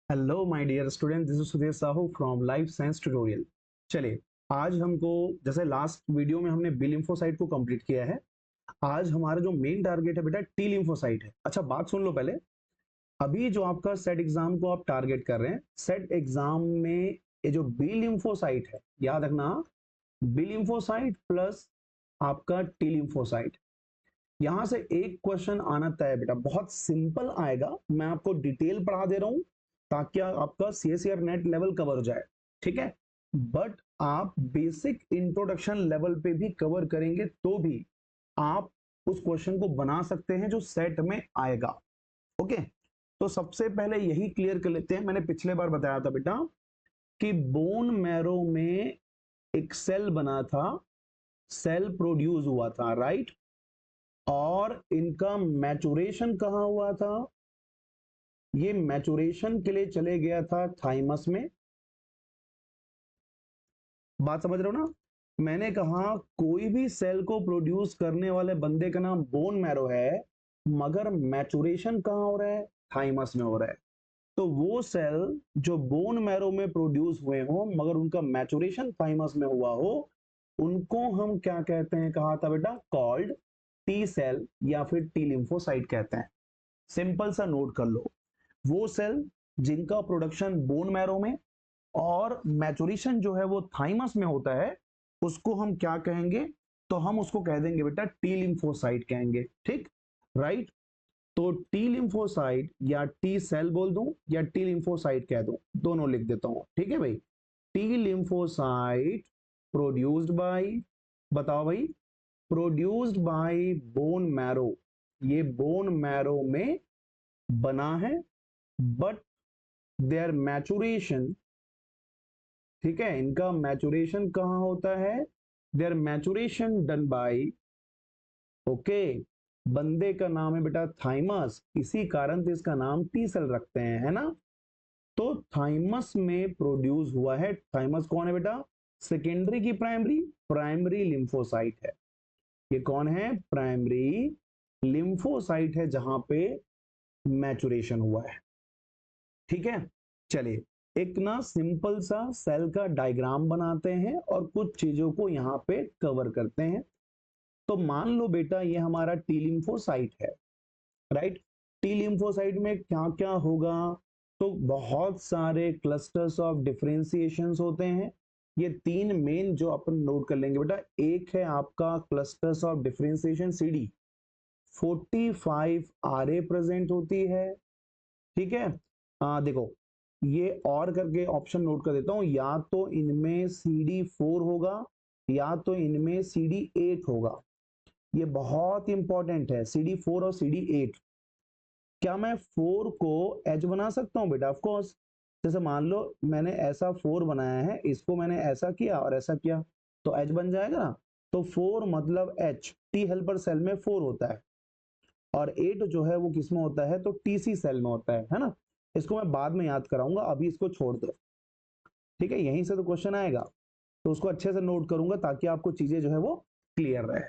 Hello my dear student, this is Sudhir Sahu from life science tutorial. चलिए, आज हमको जैसे लास्ट वीडियो में हमने बी लिम्फोसाइट को कंप्लीट किया है। आज हमारा जो मेन टारगेट है बेटा टी लिम्फोसाइट है। अच्छा, बात सुन लो पहले। अभी जो आपका सेट एग्जाम को आप टारगेट कर रहे हैं, सेट एग्जाम में ये जो बी लिम्फोसाइट है, याद रखना, बी लिम्फोसाइट प्लस आपका टी लिम्फोसाइट, यहां से एक क्वेश्चन आना तय है बेटा। बहुत सिंपल आएगा, मैं आपको डिटेल पढ़ा दे रहा हूं ताकि आपका सीएसईआर नेट लेवल कवर हो जाए। ठीक है, बट आप बेसिक इंट्रोडक्शन लेवल पे भी कवर करेंगे तो भी आप उस क्वेश्चन को बना सकते हैं जो सेट में आएगा। ओके, तो सबसे पहले यही क्लियर कर लेते हैं। मैंने पिछले बार बताया था बेटा कि बोन मैरो में एक सेल बना था, सेल प्रोड्यूस हुआ था, राइट। और इनका मैचुरेशन कहां हुआ था? ये मैचुरेशन के लिए चले गया था थाइमस में। बात समझ रहे हो ना? मैंने कहा कोई भी सेल को प्रोड्यूस करने वाले बंदे का नाम बोन मैरो है, मगर मैचुरेशन कहां हो रहा है? थाइमस में हो रहा है। तो वो सेल जो बोन मैरो में प्रोड्यूस हुए हो मगर उनका मैचुरेशन थाइमस में हुआ हो, उनको हम क्या कहते हैं? कहा था बेटा, कॉल्ड टी सेल या फिर टी लिम्फोसाइट कहते हैं। सिंपल सा नोट कर लो, वो सेल जिनका प्रोडक्शन बोन मैरो में और मैचुरेशन जो है वो थाइमस में होता है, उसको हम क्या कहेंगे? तो हम उसको कह देंगे बेटा टी लिम्फोसाइट कहेंगे। ठीक, राइट। तो टी लिम्फोसाइट या टी सेल बोल दूं या टी लिम्फोसाइट कह दूं, दोनों लिख देता हूं। ठीक है भाई, टी लिम्फोसाइट प्रोड्यूस्ड बाय, बताओ भाई, प्रोड्यूस्ड बाय बोन मैरो। ये बोन मैरो में बना है, बट देयर मैचुरेशन, ठीक है, इनका मैचुरेशन कहां होता है? There maturation done by, okay, बंदे का नाम है बेटा थाइमस, इसी कारण से इसका नाम टी सेल रखते हैं, है ना। तो थाइमस में प्रोड्यूस हुआ है। थाइमस कौन है बेटा? सेकेंडरी की प्राइमरी? प्राइमरी लिम्फोसाइट है। ये कौन है? प्राइमरी लिम्फोसाइट है जहां पे मैचुरेशन हुआ है। ठीक है, चलिए एक ना सिंपल सा सेल का डायग्राम बनाते हैं और कुछ चीजों को यहां पे कवर करते हैं। तो मान लो बेटा ये हमारा टी लिम्फोसाइट है, राइट। टी लिम्फोसाइट में क्या क्या होगा? तो बहुत सारे क्लस्टर्स ऑफ डिफरेंशिएशंस होते हैं। ये तीन मेन जो अपन नोट कर लेंगे बेटा, एक है आपका clusters of differentiation CD, 45 RA present होती है। ठीक है, देखो, ये और करके ऑप्शन नोट कर देता हूं, या तो इनमें CD4 होगा या तो इनमें CD8 होगा। ये बहुत इंपॉर्टेंट है, CD4 और CD8। क्या मैं 4 को एच बना सकता हूं बेटा? Of course. जैसे मान लो मैंने ऐसा 4 बनाया है, इसको मैंने ऐसा किया और ऐसा किया, तो एच बन जाएगा ना। तो 4 मतलब एच, टी हेल्पर सेल में 4 होता है, और 8 जो है वो किसमें होता है? तो टीसी सेल में होता है ना। इसको मैं बाद में याद कराऊंगा, अभी इसको छोड़ दो। ठीक है, यहीं से तो क्वेश्चन आएगा, तो उसको अच्छे से नोट करूंगा ताकि आपको चीजें जो है वो क्लियर रहे।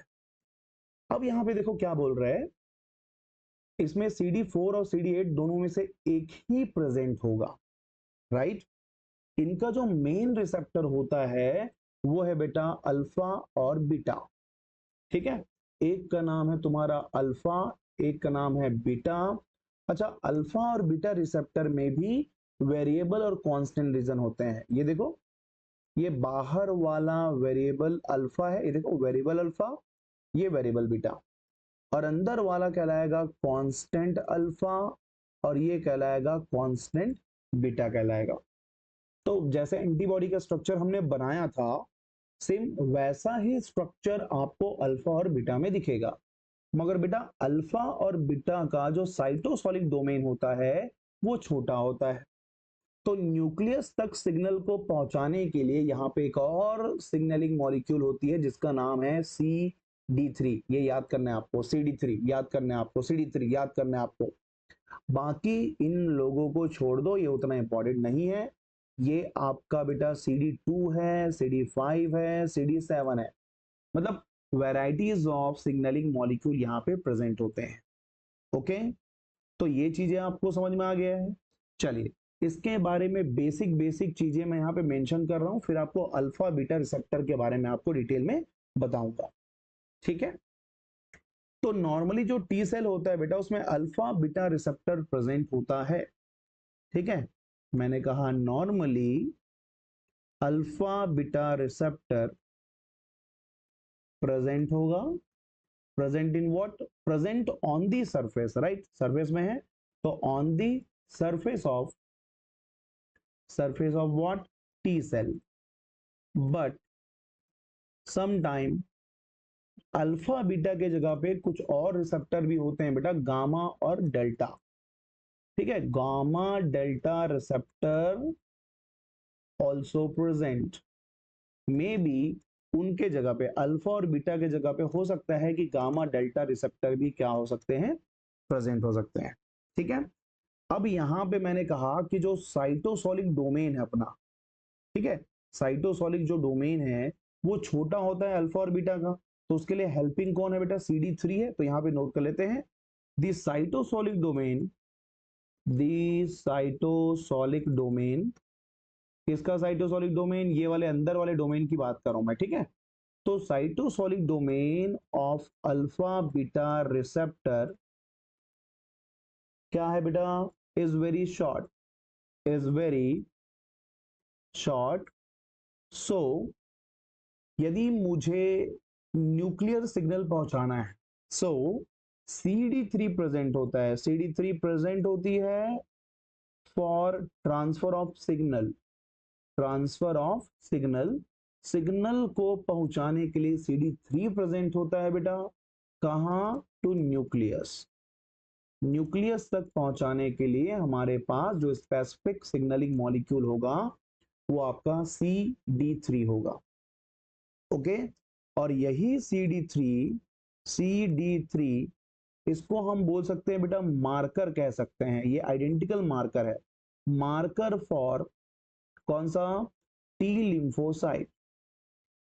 अब यहां पे देखो क्या बोल रहा है, इसमें CD4 और CD8 दोनों में से एक ही प्रेजेंट होगा, राइट। इनका जो मेन रिसेप्टर होता है वो है बेटा अल्फा और बीटा। ठीक है, एक का नाम है तुम्हारा अल्फा, एक का नाम है बीटा। अच्छा, अल्फा और बीटा रिसेप्टर में भी वेरिएबल और कांस्टेंट रीजन होते हैं। ये देखो, ये बाहर वाला वेरिएबल अल्फा है, ये देखो वेरिएबल अल्फा, ये वेरिएबल बीटा, और अंदर वाला कहलाएगा कांस्टेंट अल्फा और ये कहलाएगा कांस्टेंट बीटा कहलाएगा। तो जैसे एंटीबॉडी का स्ट्रक्चर हमने बनाया था, सेम वैसा ही स्ट्रक्चर आपको अल्फा और बीटा में दिखेगा, मगर बेटा अल्फा और बीटा का जो साइटोसोलिक डोमेन होता है वो छोटा होता है। तो न्यूक्लियस तक सिग्नल को पहुंचाने के लिए यहाँ पे एक और सिग्नलिंग मॉलिक्यूल होती है जिसका नाम है CD3। ये याद करना है आपको, CD3 याद करना है आपको, CD3 याद करना है आपको। बाकी इन लोगों को छोड़ दो, ये उतना इंपॉर्टेंट नहीं है। ये आपका बेटा CD2 है, CD5 है, CD7 है, मतलब वैरायटीज ऑफ सिग्नलिंग मॉलिक्यूल यहाँ पे प्रेजेंट होते हैं। ओके, तो ये चीजें आपको समझ में आ गया है। चलिए, इसके बारे में बेसिक बेसिक चीजें मैं यहाँ पे मेंशन कर रहा हूं, फिर आपको अल्फा बीटा रिसेप्टर के बारे में आपको डिटेल में बताऊंगा। ठीक है, तो नॉर्मली जो टी सेल होता है बेटा उसमें अल्फा बीटा रिसेप्टर प्रेजेंट होता है। ठीक है, मैंने कहा normally alpha beta receptor present होगा। Present in what? Present on the surface, right, surface में है तो on the surface of what? T cell. But sometime alpha beta के जगह पे कुछ और रिसेप्टर भी होते हैं बेटा, गामा और डेल्टा। ठीक है, gamma delta receptor also present. May be उनके जगह पे, अल्फा और बीटा के जगह पे हो सकता है कि गामा डेल्टा रिसेप्टर भी क्या हो सकते हैं? प्रेजेंट हो सकते हैं। ठीक है, अब यहां पे मैंने कहा कि जो साइटोसोलिक डोमेन है अपना, ठीक है, साइटोसोलिक जो डोमेन है वो छोटा होता है अल्फा और बीटा का, तो उसके लिए हेल्पिंग कौन है बेटा? CD3 है। तो यहां पे नोट कर लेते हैं, दी साइटोसोलिक डोमेन, दी साइटोसोलिक डोमेन, किसका साइटोसोलिक डोमेन? ये वाले अंदर वाले डोमेन की बात कर रहा हूं मैं। ठीक है, तो cytosolic domain of alpha beta receptor क्या है बेटा? Is very short, is very short. So यदि मुझे न्यूक्लियर सिग्नल पहुंचाना है, सो CD3 प्रेजेंट होता है। CD3 प्रेजेंट होती है for transfer of signal, transfer of signal, signal को पहुंचाने के लिए CD3 प्रेजेंट होता है बेटा। कहां? To nucleus. न्यूक्लियस तक पहुंचाने के लिए हमारे पास जो स्पेसिफिक सिग्नलिंग मॉलिक्यूल होगा वो आपका CD3 होगा। ओके, और यही CD3 इसको हम बोल सकते हैं बेटा मार्कर कह सकते हैं, ये आइडेंटिकल मार्कर है। मार्कर फॉर कौन सा? T lymphocyte.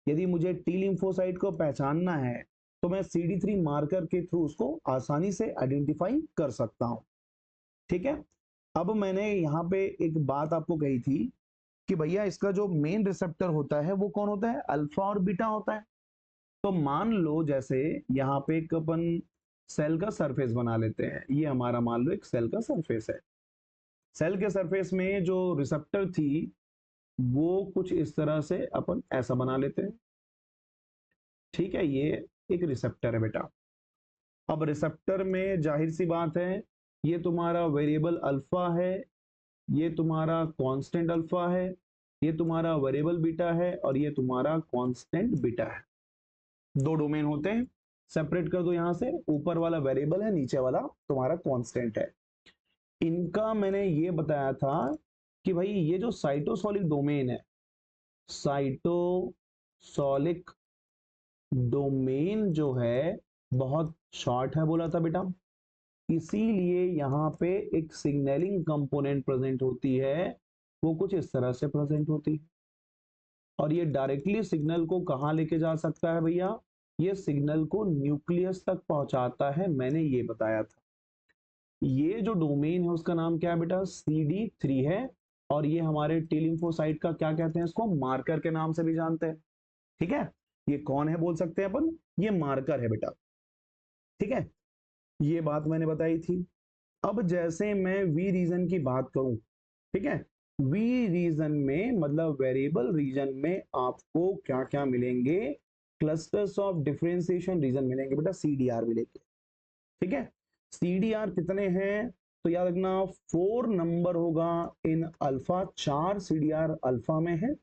यदि मुझे टी लिम्फोसाइट को पहचानना है तो मैं CD3 मार्कर के थ्रू उसको आसानी से आइडेंटिफाई कर सकता हूं। ठीक है, अब मैंने यहां पे एक बात आपको कही थी कि भैया इसका जो मेन रिसेप्टर होता है वो कौन होता है? अल्फा और बीटा होता है। तो मान लो जैसे यहाँ पे एक अपन सेल का सरफेस बना लेते हैं, ये हमारा मान लो एक सेल का सरफेस है। सेल के सरफेस में जो रिसेप्टर थी वो कुछ इस तरह से अपन ऐसा बना लेते हैं। ठीक है, ये एक रिसेप्टर है बेटा। अब रिसेप्टर में जाहिर सी बात है ये तुम्हारा वेरिएबल अल्फा है, ये तुम्हारा कांस्टेंट अल्फा है, ये तुम्हारा वेरिएबल बीटा है और ये तुम्हारा कांस्टेंट बीटा है। दो डोमेन होते हैं, सेपरेट कर दो यहां से, ऊपर वाला वेरिएबल है, नीचे वाला तुम्हारा कांस्टेंट है। इनका मैंने ये बताया था कि भाई ये जो साइटोसोलिक डोमेन है, साइटोसोलिक डोमेन जो है बहुत शॉर्ट है बोला था बेटा, इसीलिए यहां पे एक सिग्नलिंग कंपोनेंट प्रेजेंट होती है, वो कुछ इस तरह से प्रेजेंट होती है। और ये डायरेक्टली सिग्नल को कहां लेके जा सकता है भैया? ये सिग्नल को न्यूक्लियस तक पहुंचाता है, मैंने ये बताया था। ये जो डोमेन है उसका नाम क्या है बेटा? CD3 है। और ये हमारे टी लिम्फोसाइट का क्या कहते हैं? इसको मार्कर के नाम से भी जानते हैं। ठीक है, ये कौन है बोल सकते हैं अपन? ये मार्कर है बेटा। ठीक है, ये बात मैंने बताई थी। अब जैसे मैं वी रीजन की बात करूं, ठीक है, वी रीजन में मतलब वेरिएबल रीजन में आपको क्या क्या मिलेंगे? क्लस्टर्स ऑफ डिफरेंशिएशन रीजन मिलेंगे बेटा, CDR मिलेंगे। ठीक है, CDR कितने हैं? तो याद रखना 4 नंबर होगा इन अल्फा, 4 CDR अल्फा में है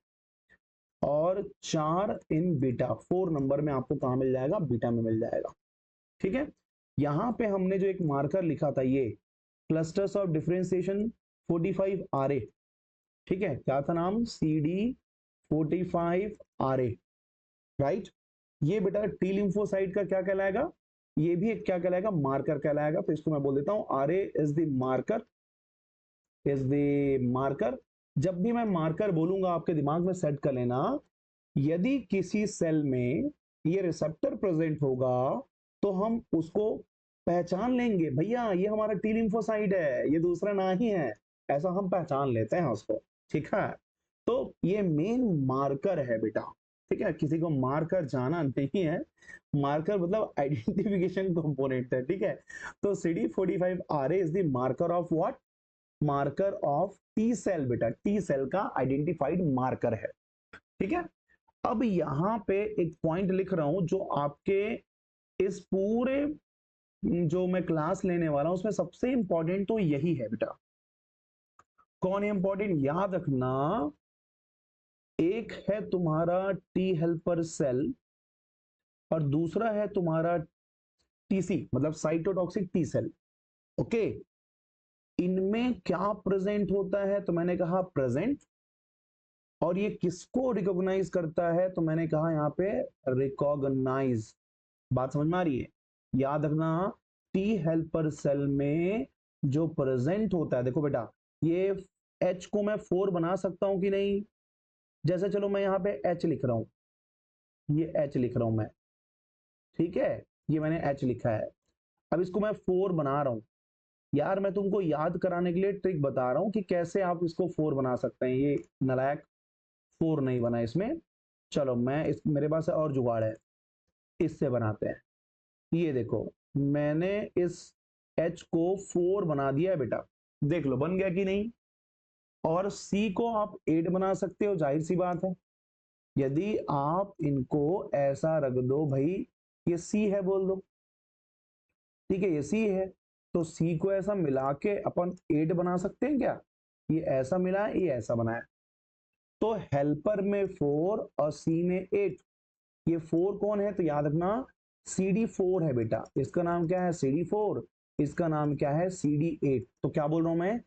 और 4 इन बीटा। 4 नंबर में आपको कहां मिल जाएगा? बीटा में मिल जाएगा। ठीक है, यहां पे हमने जो एक मार्कर लिखा था ये क्लस्टर्स ऑफ डिफरेंशिएशन 45RA, ठीक है, क्या था नाम? CD45RA, right. ये बेटा टी लिम्फोसाइट का क्या कहलाएगा? ये भी एक क्या कहलाएगा? मार्कर कहलाएगा। तो इसको मैं बोल देता हूं RA is the marker, is the marker. जब भी मैं मार्कर बोलूंगा आपके दिमाग में सेट कर लेना, यदि किसी सेल में ये रिसेप्टर प्रेजेंट होगा तो हम उसको पहचान लेंगे, भैया ये हमारा टी लिम्फोसाइट है, ये दूसरा ना ही है। ऐसा हम पहचान लेते हैं उसको, ठीक है। तो ये मेन मार्कर है बेटा, ठीक है, किसी को मार्कर जाना नहीं है, मार्कर मतलब आइडेंटिफिकेशन कंपोनेंट है, ठीक है। तो CD45RA is the marker of what, marker of T cell बेटा, टी सेल का आइडेंटिफाइड मार्कर है, ठीक है। अब यहां पे एक पॉइंट लिख रहा हूं जो आपके इस पूरे जो मैं क्लास लेने वाला हूं उसमें सबसे इंपॉर्टेंट तो यही है बेटा। कौन है इंपॉर्टेंट, याद रखना। एक है तुम्हारा टी हेल्पर सेल और दूसरा है तुम्हारा टीसी मतलब साइटोटॉक्सिक टी सेल, ओके। इनमें क्या प्रेजेंट होता है, तो मैंने कहा प्रेजेंट, और ये किसको रिकॉग्नाइज करता है, तो मैंने कहा यहाँ पे रिकॉग्नाइज। बात समझ में आ रही है, याद रखना। टी हेल्पर सेल में जो प्रेजेंट होता है, देखो बेटा, ये H को मैं 4 बना सकता हूं कि नहीं, जैसे चलो मैं यहाँ पे H लिख रहा हूं, ये H लिख रहा हूं मैं, ठीक है, ये मैंने H लिखा है। अब इसको मैं 4 बना रहा हूं, यार मैं तुमको याद कराने के लिए ट्रिक बता रहा हूं कि कैसे आप इसको 4 बना सकते हैं, ये नालायक 4 नहीं बना इसमें। चलो मैं इस मेरे पास और जुगाड़ है, इससे बनाते हैं। ये देखो, मैंने इस H को 4 बना दिया है बेटा, देख लो बन गया कि नहीं। और C को आप 8 बना सकते हो, जाहिर सी बात है। यदि आप इनको ऐसा रख दो भाई, ये C है बोल दो, ठीक है, ये C है, तो C को ऐसा मिला के अपन 8 बना सकते हैं क्या, ये ऐसा मिला है, ये ऐसा बनाया, तो हेल्पर में 4 और C में 8। ये 4 कौन है, तो याद रखना CD4 है बेटा, इसका नाम क्या है CD4, इसका नाम क्या है CD8। तो क्या बोल रहा हूं मैं,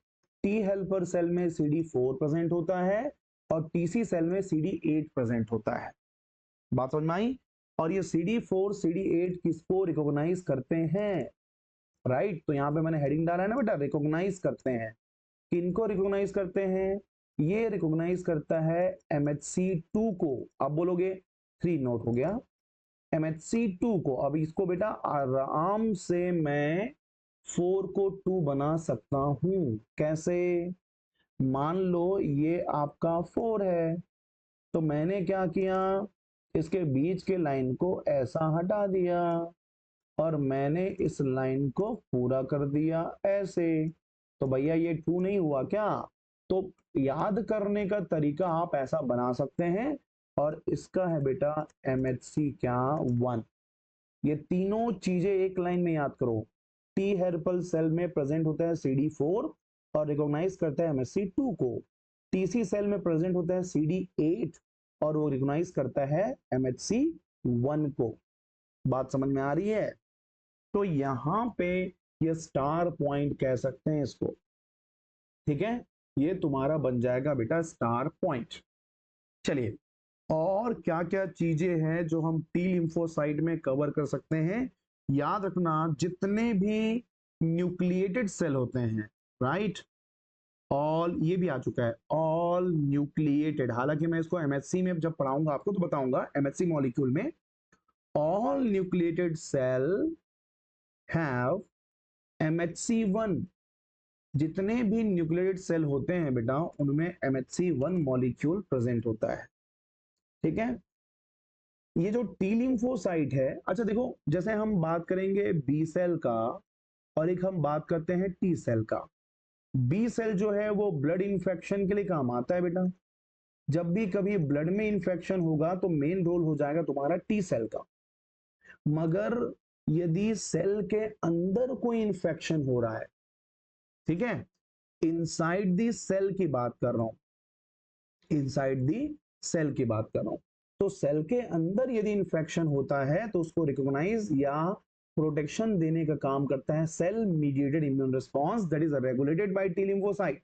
टी हेल्पर सेल में CD4 प्रेजेंट होता है और टीसी सेल में CD8 प्रेजेंट होता है। बात समझ में आई। और ये CD4 CD8 किसको रिकॉग्नाइज करते हैं, राइट। तो यहां पे मैंने हेडिंग डाला है ना बेटा, रिकॉग्नाइज करते हैं। किनको रिकॉग्नाइज करते हैं, ये रिकॉग्नाइज करता है MHC2 को। अब बोलोगे 3 नोट हो गया, MHC2 को। अब इसको बेटा आराम से मैं 4 को 2 बना सकता हूं, कैसे, मान लो ये आपका 4 है, तो मैंने क्या किया, इसके बीच के लाइन को ऐसा हटा दिया और मैंने इस लाइन को पूरा कर दिया ऐसे, तो भैया ये 2 नहीं हुआ क्या। तो याद करने का तरीका आप ऐसा बना सकते हैं, और इसका है बेटा MHC क्या 1। ये तीनों चीजें एक लाइन में याद करो, टी हेल्पर सेल में प्रेजेंट होता है CD4 और रिकॉग्नाइज करता है MHC2 को, टीसी सेल में प्रेजेंट होता है CD8 और वो रिकॉग्नाइज करता है MHC1 को। बात समझ में आ रही है। तो यहां पे ये स्टार पॉइंट कह सकते हैं इसको, ठीक है, ये तुम्हारा बन जाएगा बेटा स्टार पॉइंट। चलिए, और क्या क्या चीजें हैं जो हम टी लिम्फोसाइट में कवर कर सकते हैं, याद रखना जितने भी न्यूक्लिएटेड सेल होते हैं, राइट, ऑल, ये भी आ चुका है ऑल न्यूक्लिएटेड, हालांकि मैं इसको MHC में जब पढ़ाऊंगा आपको तो बताऊंगा, MHC मॉलिक्यूल में all nucleated cell have MHC1। जितने भी न्यूक्लिएटेड सेल होते हैं बेटा उनमें MHC1 मॉलिक्यूल प्रेजेंट होता है, ठीक है। ये जो टी लिम्फोसाइट है, अच्छा देखो, जैसे हम बात करेंगे बी सेल का और एक हम बात करते हैं टी सेल का। बी सेल जो है वो ब्लड इंफेक्शन के लिए काम आता है बेटा, जब भी कभी ब्लड में इंफेक्शन होगा तो मेन रोल हो जाएगा तुम्हारा टी सेल का। मगर यदि सेल के अंदर कोई इंफेक्शन हो रहा है, ठीक है, इनसाइड दी सेल की बात कर रहा हूं, इनसाइड दी सेल की बात कर रहा हूं, तो सेल के अंदर यदि इंफेक्शन होता है तो उसको रिकॉग्नाइज या प्रोटेक्शन देने का काम करता है cell mediated immune response that is regulated by T lymphocyte.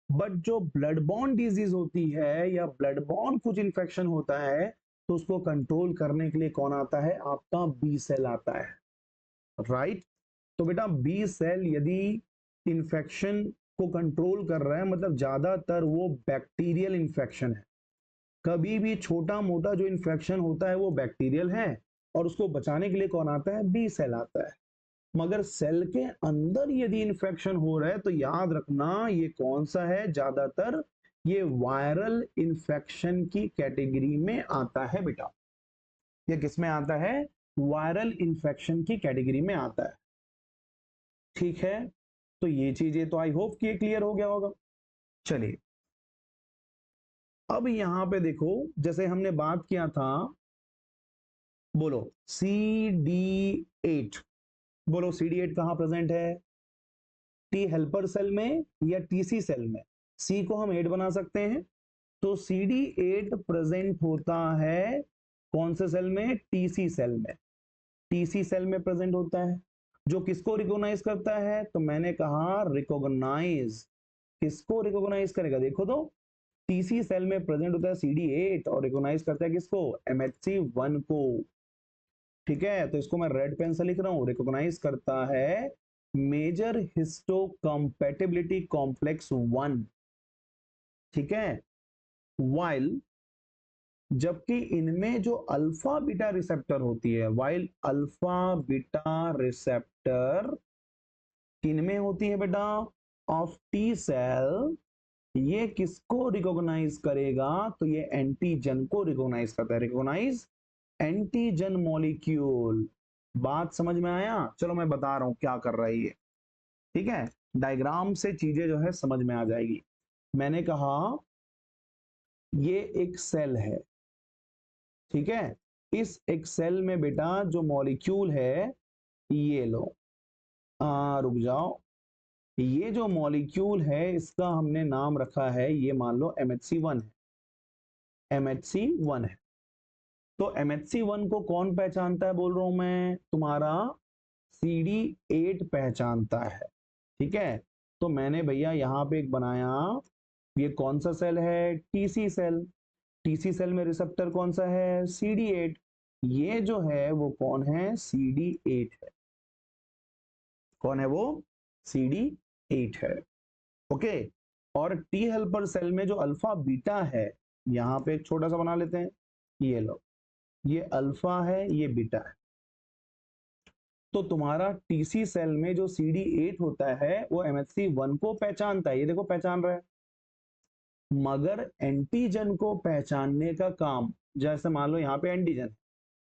But जो ब्लड बॉर्न डिजीज होती है या ब्लड बॉर्न कुछ इंफेक्शन होता है तो उसको कंट्रोल करने के लिए कौन आता है, आपका बी सेल आता है, राइट। तो बेटा बी सेल यदि इंफेक्शन को कंट्रोल कर रहा है, मतलब ज्यादातर वो बैक्टीरियल इंफेक्शन है, कभी भी छोटा मोटा जो इंफेक्शन होता है वो बैक्टीरियल है, और उसको बचाने के लिए कौन आता है, बी सेल आता है। मगर सेल के अंदर यदि इन्फेक्शन हो रहा है तो याद रखना ये कौन सा है, ज्यादातर ये वायरल इन्फेक्शन की कैटेगरी में आता है बेटा। ये किस में आता है, वायरल इन्फेक्शन की कैटेगरी में आता है। ठीक है, तो ये चीजें तो आई होप कि ये क्लियर हो गया होगा। चलिए अब यहां पे देखो, जैसे हमने बात किया था, बोलो CD8, बोलो CD8 कहां प्रेजेंट है, टी हेल्पर सेल में या टीसी सेल में। सी को हम 8 बना सकते हैं, तो CD8 प्रेजेंट होता है कौन से सेल में, टीसी सेल में। टीसी सेल में प्रेजेंट होता है, जो किसको रिकॉग्नाइज करता है, तो मैंने कहा रिकॉग्नाइज, किसको रिकॉग्नाइज करेगा, देखो तो टीसी सेल में प्रेजेंट होता है CD8 और रिकॉग्नाइज करता है किसको, MHC1 को। ठीक है, तो इसको मैं रेड पेन से लिख रहा हूं, रिकॉग्नाइज करता है मेजर हिस्टोकम्पैटिबिलिटी कॉम्प्लेक्स 1। ठीक है, वाइल जबकि इनमें जो अल्फा बीटा रिसेप्टर होती है, वाइल अल्फा बीटा रिसेप्टर किनमें होती है बेटा, ऑफ टी सेल, ये किसको रिकॉग्नाइज करेगा, तो ये एंटीजन को रिकॉग्नाइज करता है, रिकॉग्नाइज एंटीजन मॉलिक्यूल। बात समझ में आया, चलो मैं बता रहा हूं क्या कर रहा है ये। ठीक है, डायग्राम से चीजें जो है समझ में आ जाएगी। मैंने कहा ये एक सेल है, ठीक है, इस एक सेल में बेटा जो मॉलिक्यूल है, ये लो, रुक जाओ, ये जो मॉलिक्यूल है इसका हमने नाम रखा है, ये मान लो MHC1 है, MHC1 है। तो MHC1 को कौन पहचानता है, बोल रहा हूं मैं, तुम्हारा CD8 पहचानता है। ठीक है, तो मैंने भैया यहां पे एक बनाया, ये कौन सा सेल है, टीसी सेल। टीसी सेल में रिसेप्टर कौन सा है, CD8। ये जो है वो कौन है, CD8 है। कौन है वो, CD8 है। ओके, और टी हेल्पर सेल में जो अल्फा बीटा है, यहां पे एक छोटा सा बना लेते हैं, ये लो, ये अल्फा है, ये बीटा है। तो तुम्हारा टीसी सेल में जो CD8 होता है वो MHC1 को पहचानता है, ये देखो पहचान रहा है, मगर एंटीजन को पहचानने का काम, जैसे मान लो यहाँ पे एंटीजन,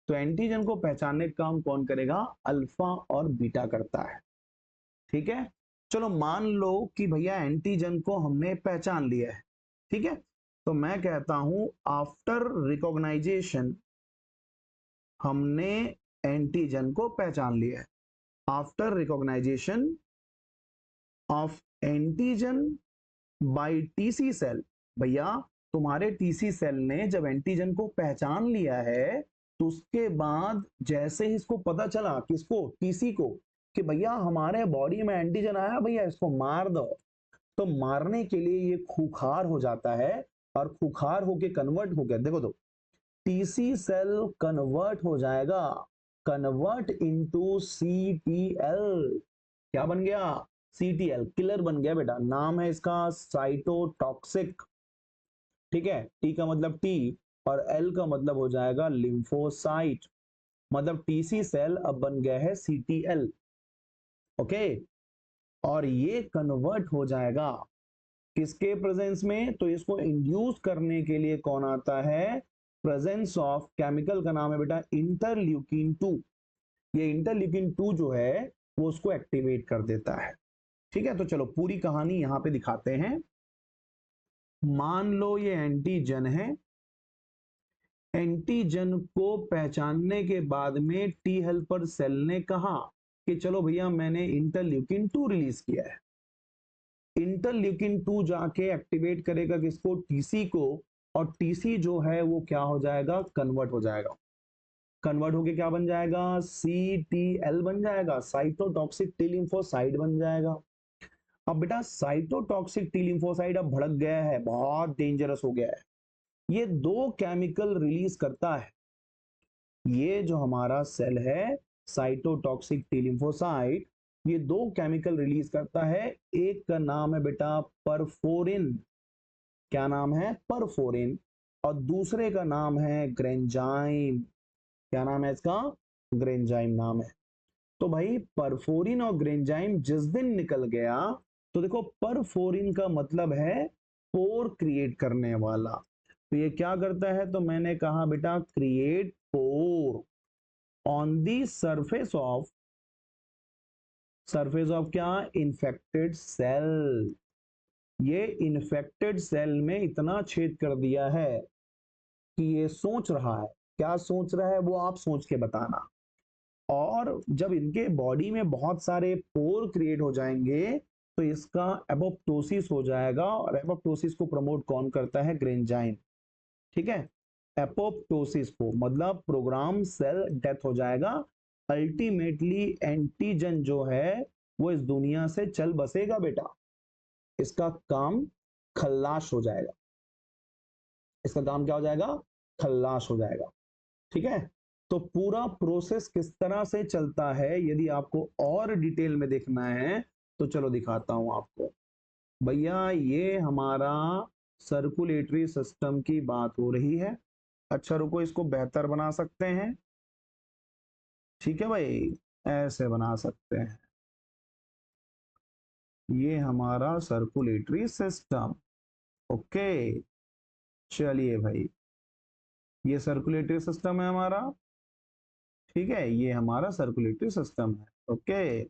तो एंटीजन को पहचानने का काम कौन करेगा, अल्फा और बीटा करता है। ठीक है, चलो मान लो कि भैया एंटीजन को हमने पहचान लिया है। ठीक है, तो मैं कहता हूं आफ्टर रिकॉग्नाइजेशन हमने एंटीजन को पहचान लिया है, after recognisation of antigen by TC cell. भैया तुम्हारे टीसी सेल ने जब एंटीजन को पहचान लिया है, तो उसके बाद जैसे ही इसको पता चला, किसको, टीसी को, कि भैया हमारे बॉडी में एंटीजन आया, भैया इसको मार दो, तो मारने के लिए ये खूंखार हो जाता है, और खूंखार होके कन्वर्ट हो गया, देखो तो टीसी सेल कन्वर्ट हो जाएगा, कन्वर्ट इनटू CTL। क्या बन गया, CTL, किलर बन गया बेटा, नाम है इसका साइटोटॉक्सिक। ठीक है, टी का मतलब टी और एल का मतलब हो जाएगा लिम्फोसाइट, मतलब टीसी सेल अब बन गया है CTL। ओके, और ये कन्वर्ट हो जाएगा किसके प्रेजेंस में, तो इसको इंड्यूस करने के लिए कौन आता है, प्रेजेंस ऑफ केमिकल का नाम है बेटा इंटरल्यूकिन 2। ये इंटरल्यूकिन 2 जो है वो उसको एक्टिवेट कर देता है। ठीक है, तो चलो पूरी कहानी यहां पे दिखाते हैं। मान लो ये एंटीजन है, एंटीजन को पहचानने के बाद में टी हेल्पर सेल ने कहा कि चलो भैया मैंने इंटरल्यूकिन 2 रिलीज किया है। इंटरल्यूकिन 2 जाके एक्टिवेट करेगा किसको, टीसी को, और टीसी जो है वो क्या हो जाएगा, कन्वर्ट हो जाएगा, कन्वर्ट होके क्या बन जाएगा, CTL बन जाएगा, साइटोटॉक्सिक टी लिम्फोसाइट बन जाएगा। अब बेटा साइटोटॉक्सिक टी लिम्फोसाइट अब भड़क गया है, बहुत डेंजरस हो गया है, ये दो केमिकल रिलीज करता है। ये जो हमारा सेल है साइटोटॉक्सिक टी लिम्फोसाइट, ये दो केमिकल रिलीज करता है, एक का नाम है बेटा परफोरिन, क्या नाम है, परफोरिन, और दूसरे का नाम है ग्रेंजाइम। क्या नाम है इसका, ग्रेंजाइम नाम है। तो भाई परफोरिन और ग्रेंजाइम जिस दिन निकल गया, तो देखो परफोरिन का मतलब है पोर क्रिएट करने वाला। तो ये क्या करता है, तो मैंने कहा बेटा create pore on the surface of क्या, इन्फेक्टेड सेल। ये इन्फेक्टेड सेल में इतना छेद कर दिया है कि ये सोच रहा है, क्या सोच रहा है वो आप सोच के बताना। और जब इनके बॉडी में बहुत सारे पोर क्रिएट हो जाएंगे तो इसका एपोप्टोसिस हो जाएगा, और एपोप्टोसिस को प्रमोट कौन करता है, ग्रेंजाइम। ठीक है, एपोप्टोसिस को मतलब प्रोग्राम सेल डेथ हो जाएगा। अल्टीमेटली एंटीजन जो है वो इस दुनिया से चल बसेगा बेटा, इसका काम खल्लाश हो जाएगा, इसका काम क्या हो जाएगा, खल्लाश हो जाएगा। ठीक है, तो पूरा प्रोसेस किस तरह से चलता है यदि आपको और डिटेल में देखना है तो चलो दिखाता हूं आपको। भैया ये हमारा सर्कुलेटरी सिस्टम की बात हो रही है। अच्छा रुको, इसको बेहतर बना सकते हैं। ठीक है भाई, ऐसे बना सकते हैं, ये हमारा सर्कुलेटरी सिस्टम। ओके, चलिए भाई, ये सर्कुलेटरी सिस्टम है हमारा। ठीक है, ये हमारा सर्कुलेटरी सिस्टम है। ओके,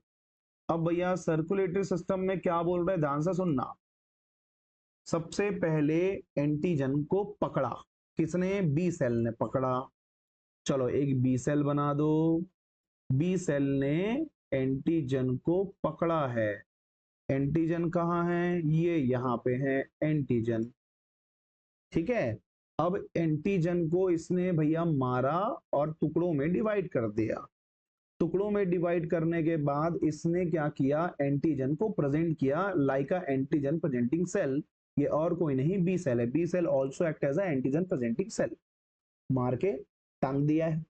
अब भैया सर्कुलेटरी सिस्टम में क्या बोल रहे हैं, ध्यान से सुनना। सबसे पहले एंटीजन को पकड़ा, किसने, बी सेल ने पकड़ा। चलो एक बी सेल बना दो, बी सेल ने एंटीजन को पकड़ा है। एंटीजन कहाँ है, ये यहाँ पे है एंटीजन। ठीक है, अब एंटीजन को इसने भैया मारा और टुकड़ों में डिवाइड कर दिया। टुकड़ों में डिवाइड करने के बाद इसने क्या किया, एंटीजन को प्रेजेंट किया like a antigen presenting cell. ये और कोई नहीं, बी सेल है। B cell also act as a antigen presenting cell. मार के टांग दिया है।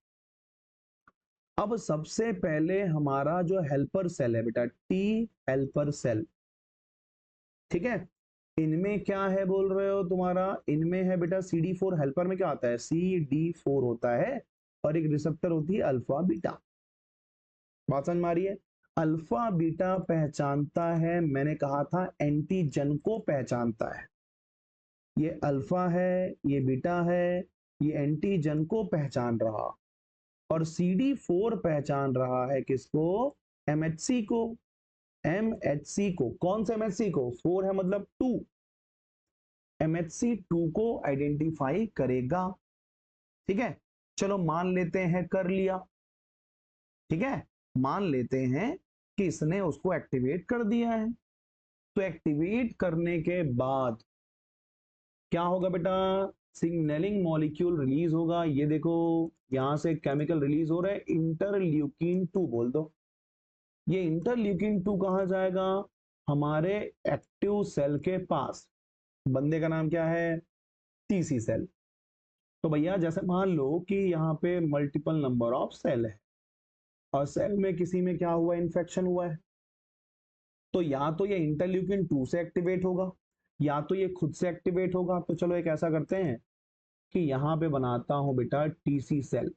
अब सबसे पहले हमारा जो हेल्पर सेल है बेटा, टी हेल्पर सेल। ठीक है, इनमें क्या है बोल रहे हो तुम्हारा, इनमें है बेटा CD4। हेल्पर में क्या आता है, CD4 होता है, और एक रिसेप्टर होती है अल्फा बीटा। बात समझ में आ रही है। अल्फा बीटा पहचानता है, मैंने कहा था एंटीजन को पहचानता है। ये अल्फा है, ये बीटा है, ये एंटीजन को पहचान रहा। और CD4 पहचान रहा है किसको, MHC को। MHC को, कौन से MHC को, 4 है मतलब 2, MHC2 को आइडेंटिफाई करेगा। ठीक है, चलो मान लेते हैं कर लिया। ठीक है, मान लेते हैं कि इसने उसको एक्टिवेट कर दिया है। तो एक्टिवेट करने के बाद क्या होगा बेटा, सिग्नलिंग मॉलिक्यूल रिलीज होगा। ये देखो यहां से केमिकल रिलीज हो रहा है, इंटरल्यूकिन 2 बोल दो। ये इंटरल्यूकिन 2 कहां जाएगा, हमारे एक्टिव सेल के पास। बंदे का नाम क्या है, टीसी सेल। तो भैया जैसे मान लो कि यहाँ पे मल्टीपल नंबर ऑफ सेल है, और सेल में किसी में क्या हुआ, इन्फेक्शन हुआ है, तो या तो ये इंटरल्यूकिन 2 से एक्टिवेट होगा, या तो ये खुद से एक्टिवेट होगा। तो चलो एक ऐसा करते हैं कि यहां पे बनाता हूं बेटा टीसी सेल।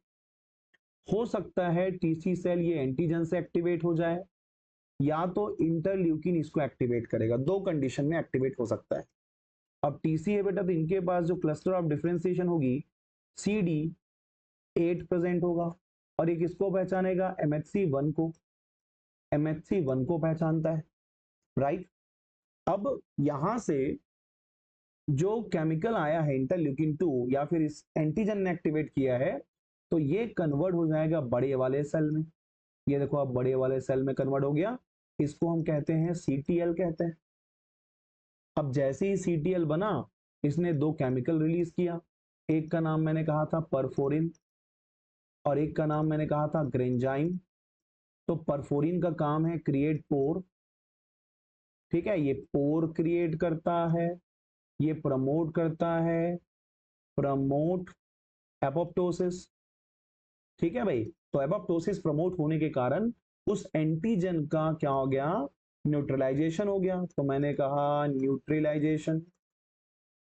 हो सकता है टीसी सेल ये एंटीजन से एक्टिवेट हो जाए, या तो इंटरल्यूकिन इसको एक्टिवेट करेगा। दो कंडीशन में एक्टिवेट हो सकता है। अब टीसी है बेटा, तो इनके पास जो क्लस्टर ऑफ डिफरेंशिएशन होगी, CD8 प्रेजेंट होगा, और ये किसको पहचानेगा, MHC1 को। MHC1 को पहचानता है, राइट। अब यहां से जो केमिकल आया है इंटरल्यूकिन 2, या फिर इस एंटीजन ने एक्टिवेट किया है, तो ये कन्वर्ट हो जाएगा बड़े वाले सेल में। ये देखो अब बड़े वाले सेल में कन्वर्ट हो गया, इसको हम कहते हैं CTL कहते हैं। अब जैसे ही CTL बना, इसने दो केमिकल रिलीज किया। एक का नाम मैंने कहा था परफोरिन, और एक का नाम मैंने कहा था ग्रेंजाइम। तो परफोरिन का काम है क्रिएट पोर। ठीक है, ये पोर क्रिएट करता है, ये प्रमोट करता है, प्रमोट एपोप्टोसिस। ठीक है भाई, तो एपोप्टोसिस प्रमोट होने के कारण उस एंटीजन का क्या हो गया, न्यूट्रलाइजेशन हो गया। तो मैंने कहा न्यूट्रलाइजेशन।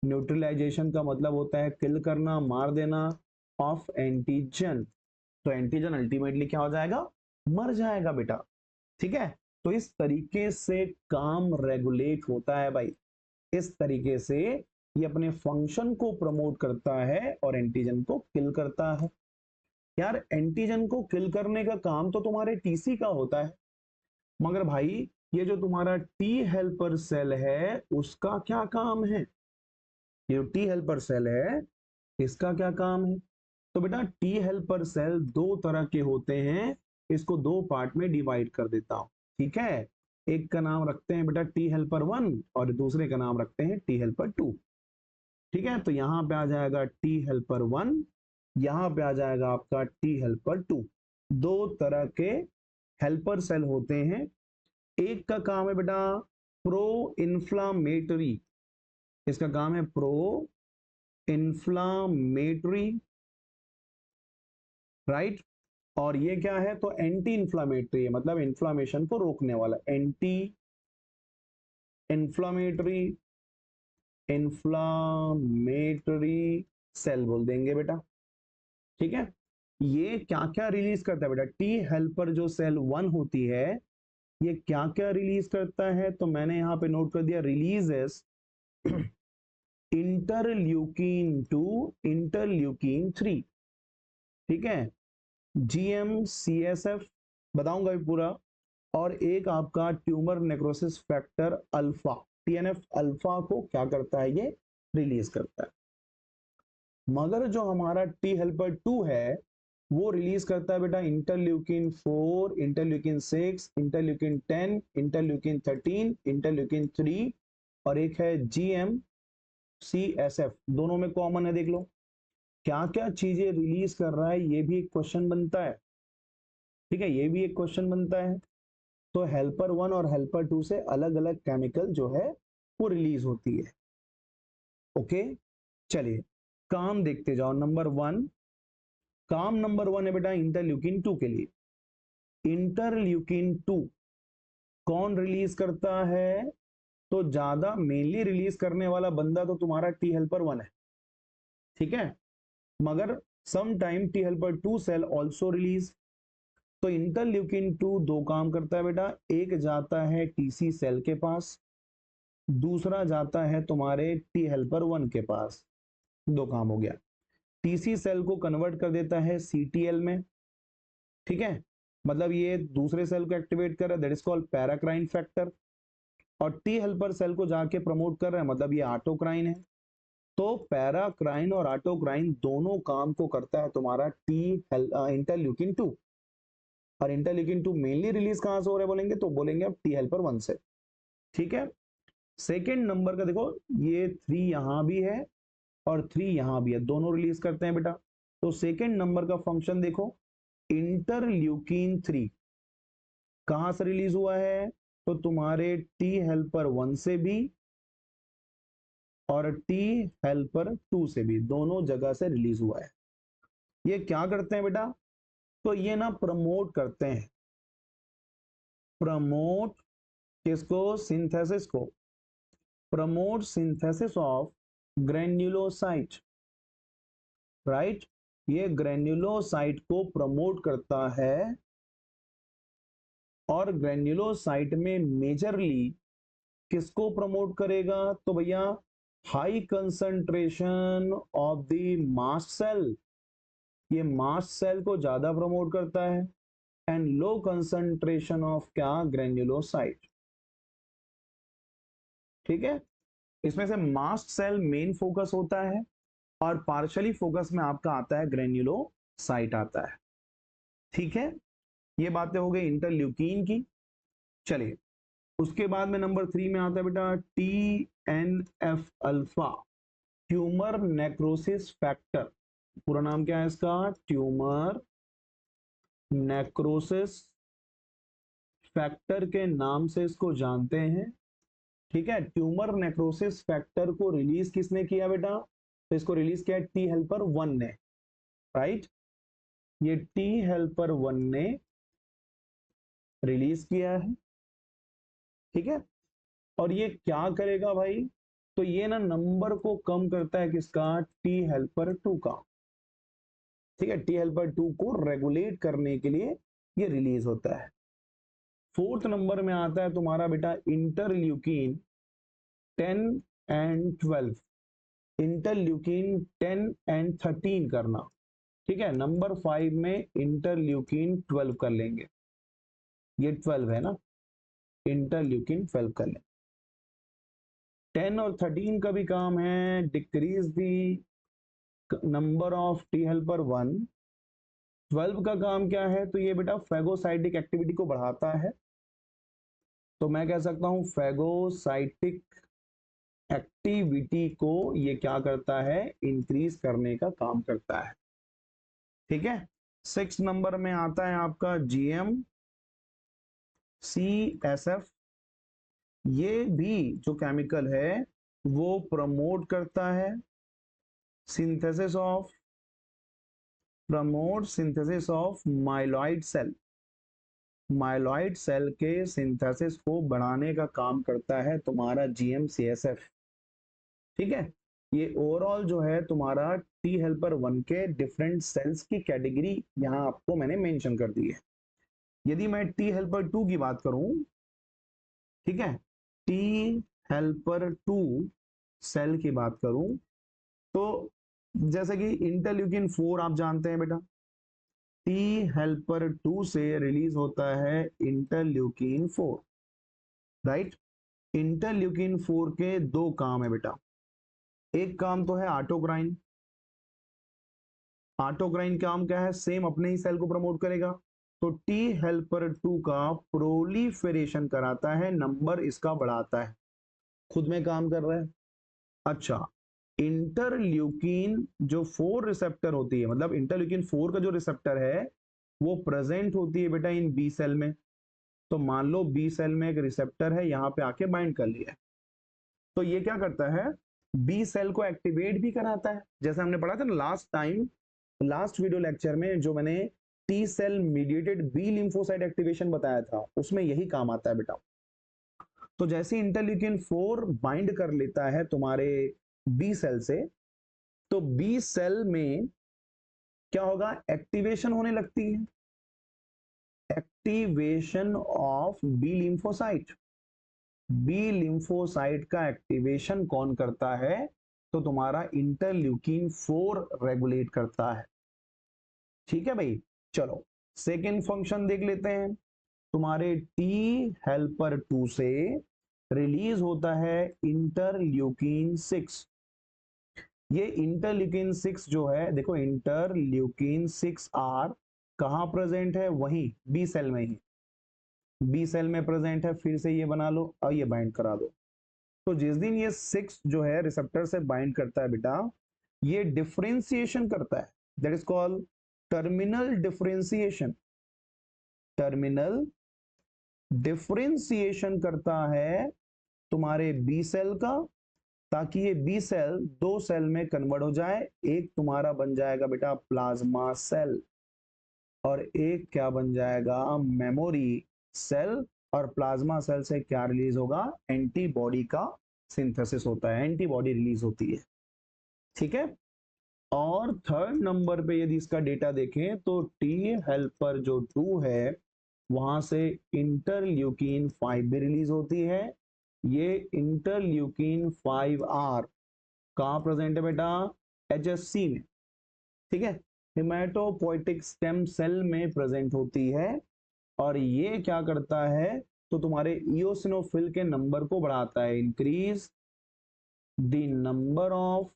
न्यूट्रलाइजेशन का मतलब होता है किल करना, मार देना ऑफ एंटीजन। तो एंटीजन अल्टीमेटली क्या हो जाएगा, मर जाएगा बेटा। ठीक है, तो इस तरीके से काम रेगुलेट होता है भाई। इस तरीके से ये अपने फंक्शन को प्रमोट करता है और एंटीजन को किल करता है। यार एंटीजन को किल करने का काम तो तुम्हारे टीसी का होता है, मगर भाई ये जो तुम्हारा टी हेल्पर सेल है उसका क्या काम है? ये जो टी हेल्पर सेल है इसका क्या काम है? तो बेटा टी हेल्पर सेल दो तरह के होते हैं, इसको दो पार्ट में डिवाइड कर देता हूं। ठीक है, एक का नाम रखते हैं बेटा टी हेल्पर 1 और दूसरे का नाम रखते हैं टी हेल्पर 2। ठीक है, तो यहां पे आ जाएगा टी हेल्पर 1, यहां पे आ जाएगा आपका टी हेल्पर 2। दो तरह के हेल्पर सेल होते हैं। एक का काम है बेटा प्रो इन्फ्लामेटरी, इसका काम है प्रो इन्फ्लामेटरी, राइट। और ये क्या है? तो एंटी इन्फ्लामेटरी है, मतलब इन्फ्लामेशन को रोकने वाला। एंटी इन्फ्लामेटरी, इन्फ्लामेटरी सेल बोल देंगे बेटा। ठीक है, ये क्या क्या रिलीज करता है बेटा? टी हेल्पर जो सेल 1 होती है ये क्या क्या रिलीज करता है? तो मैंने यहां पे नोट कर दिया, रिलीजेस इंटरल्यूकिन 2, इंटरल्यूकिन 3। ठीक है, GM-CSF बताऊंगा भी पूरा। और एक आपका tumour necrosis factor alpha, TNF alpha को क्या करता है? ये रिलीज करता है। मगर जो हमारा टी हेल्पर 2 है वो रिलीज करता है बेटा interleukin 4, interleukin 6, interleukin 10, interleukin 13, interleukin 3 और एक है GM-CSF। दोनों में कॉमन है, देख लो क्या क्या चीजें रिलीज कर रहा है, ये भी एक क्वेश्चन बनता है। ठीक है, ये भी एक क्वेश्चन बनता है। तो हेल्पर 1 और हेल्पर 2 से अलग अलग केमिकल जो है वो रिलीज होती है। ओके, चलिए काम देखते जाओ। नंबर 1, काम नंबर 1 है बेटा इंटरल्यूकिन 2 के लिए। इंटरल्यूकिन 2 कौन रिलीज करता है? तो ज्यादा मेनली रिलीज करने वाला बंदा तो तुम्हारा टी हेल्पर 1 है। ठीक है, मगर some time T helper 2 cell also release. तो इंटरल्यूकिन 2 दो काम करता है बेटा, एक जाता है टीसी सेल के पास, दूसरा जाता है तुम्हारे टी हेल्पर 1 के पास। दो काम हो गया। टीसी सेल को कन्वर्ट कर देता है सीटीएल में। ठीक है, मतलब ये दूसरे सेल को एक्टिवेट कर रहा है, that is called paracrine factor. और टी हेल्पर सेल को जाके प्रमोट कर रहा है, मतलब ये ऑटोक्राइन है। तो पैराक्राइन और ऑटोक्राइन दोनों काम को करता है तुम्हारा इंटरल्यूकिन 2। और इंटरल्यूकिन 2 मेनली रिलीज कहां से हो रहा है बोलेंगे? तो बोलेंगे अब टी हेल्पर 1 से। ठीक है, सेकेंड नंबर का देखो, ये 3 यहां भी है और 3 यहां भी है, दोनों रिलीज करते हैं बेटा। तो सेकेंड नंबर का फंक्शन देखो, इंटरल्यूकिन 3 कहां से रिलीज हुआ है? तो तुम्हारे टी हेल्पर 1 से भी और टी हेल्पर 2 से भी, दोनों जगह से रिलीज हुआ है। ये क्या करते हैं बेटा? तो ये ना प्रमोट करते हैं, प्रमोट किसको? सिंथेसिस को। Promote synthesis of granulocyte, right. ये ग्रेन्युलोसाइट को प्रमोट करता है और ग्रेन्युलोसाइट में मेजरली किसको प्रमोट करेगा? तो भैया high concentration of the mast cell, ये मास्ट सेल को ज्यादा प्रमोट करता है। एंड लो कंसंट्रेशन ऑफ क्या? ग्रेन्युलोसाइट। ठीक है, इसमें से मास्ट सेल मेन फोकस होता है और पार्शियली फोकस में आपका आता है ग्रेन्युलोसाइट आता है। ठीक है, ये बातें हो गई इंटरल्यूकिन की। चलिए उसके बाद में नंबर 3 में आता है बेटा TNF alpha, tumour necrosis factor. पूरा नाम क्या है इसका? ट्यूमर नेक्रोसिस फैक्टर के नाम से इसको जानते हैं। ठीक है, ट्यूमर नेक्रोसिस फैक्टर को रिलीज किसने किया बेटा? तो इसको रिलीज किया टी हेल्पर 1 ने, राइट। ये टी हेल्पर 1 ने रिलीज किया है। ठीक है, और ये क्या करेगा भाई? तो ये ना नंबर को कम करता है, किसका? टी हेल्पर 2 का। ठीक है, टी हेल्पर 2 को रेगुलेट करने के लिए ये रिलीज होता है। फोर्थ नंबर में आता है तुम्हारा बेटा इंटरल्यूकिन 10 एंड 12, इंटरल्यूकिन 10 एंड 13 करना। ठीक है, नंबर 5 में इंटरल्यूकिन 12 कर लेंगे, ये 12 है ना, इंटरल्यूकिन 12 कर लेंगे। 10 और 13 का भी काम है decrease the number of T helper 1। 12 का काम क्या है, तो ये बेटा फैगोसाइटिक एक्टिविटी को बढ़ाता है, तो मैं कह सकता हूं फैगोसाइटिक एक्टिविटी को ये क्या करता है, इंक्रीज करने का काम करता है। ठीक है, 6 नंबर में आता है आपका जीएम CSF। ये भी जो केमिकल है वो प्रमोट करता है synthesis of, promote synthesis of myeloid cell, myeloid cell के सिंथेसिस को बढ़ाने का काम करता है तुम्हारा GM-CSF। ठीक है, ये ओवरऑल जो है तुम्हारा टी हेल्पर 1 के डिफरेंट सेल्स की कैटेगरी यहां आपको मैंने मेंशन कर दी है। यदि मैं टी हेल्पर 2 की बात करूं, ठीक है, टी हेल्पर 2 सेल की बात करूं, तो जैसे कि इंटरल्यूकिन 4 आप जानते हैं बेटा, टी हेल्पर 2 से रिलीज होता है इंटरल्यूकिन 4, राइट। इंटरल्यूकिन 4 के दो काम है बेटा, एक काम तो है ऑटोक्राइन। ऑटोक्राइन काम क्या है, सेम अपने ही सेल को प्रमोट करेगा, तो टी हेल्पर 2 का प्रोलीफेरेशन कराता है, नंबर इसका बढ़ाता है, खुद में काम कर रहा है। अच्छा, इंटरल्यूकिन जो 4 रिसेप्टर होती है, मतलब इंटरल्यूकिन 4 का जो रिसेप्टर है वो प्रेजेंट होती है बेटा इन बी सेल में, तो मान लो बी सेल में एक रिसेप्टर है, यहां पे आके बाइंड कर लिया, तो ये क्या करता है, बी सेल को एक्टिवेट भी कराता है, जैसे हमने पढ़ा था ना last time, last video lecture में जो मैंने T cell mediated B lymphocyte activation बताया था, उसमें यही काम आता है बेटा। तो जैसे इंटरल्यूकिन 4 बाइंड कर लेता है तुम्हारे बी सेल से, तो बी सेल में क्या होगा, एक्टिवेशन होने लगती है, activation of B lymphocyte. B lymphocyte का एक्टिवेशन कौन करता है, तो तुम्हारा इंटरल्यूकिन 4 रेगुलेट करता है। ठीक है भाई, चलो सेकेंड फंक्शन देख लेते हैं। तुम्हारे टी हेल्पर 2 से रिलीज होता है इंटरल्यूकिन 6। ये इंटरल्यूकिन 6 जो है, देखो इंटरल्यूकिन 6R कहां प्रेजेंट है, वहीं बी सेल में ही, बी सेल में प्रेजेंट है, फिर से ये बना लो और ये बाइंड करा दो। तो जिस दिन ये 6 जो है रिसेप्टर से बाइंड करता है बेटा, ये डिफरेंशिएशन करता है, that is called terminal differentiation. Terminal differentiation करता है तुम्हारे बी सेल का, ताकि ये बी सेल दो सेल में कन्वर्ट हो जाए, एक तुम्हारा बन जाएगा बेटा प्लाज्मा सेल और एक क्या बन जाएगा, मेमोरी सेल। और प्लाज्मा सेल से क्या रिलीज होगा, एंटीबॉडी का सिंथेसिस होता है, एंटीबॉडी रिलीज होती है। ठीक है, और थर्ड नंबर पे यदि इसका डेटा देखें तो टी हेल्पर जो 2 है वहां से इंटरल्यूकिन 5 भी रिलीज होती है। ये इंटरल्यूकिन 5R कहाँ प्रेजेंट है बेटा, HSC में। ठीक है, हिमेटोपोइटिक स्टेम सेल में प्रेजेंट होती है, और ये क्या करता है, तो तुम्हारे इओसिनोफिल के नंबर को बढ़ाता है, increase the number of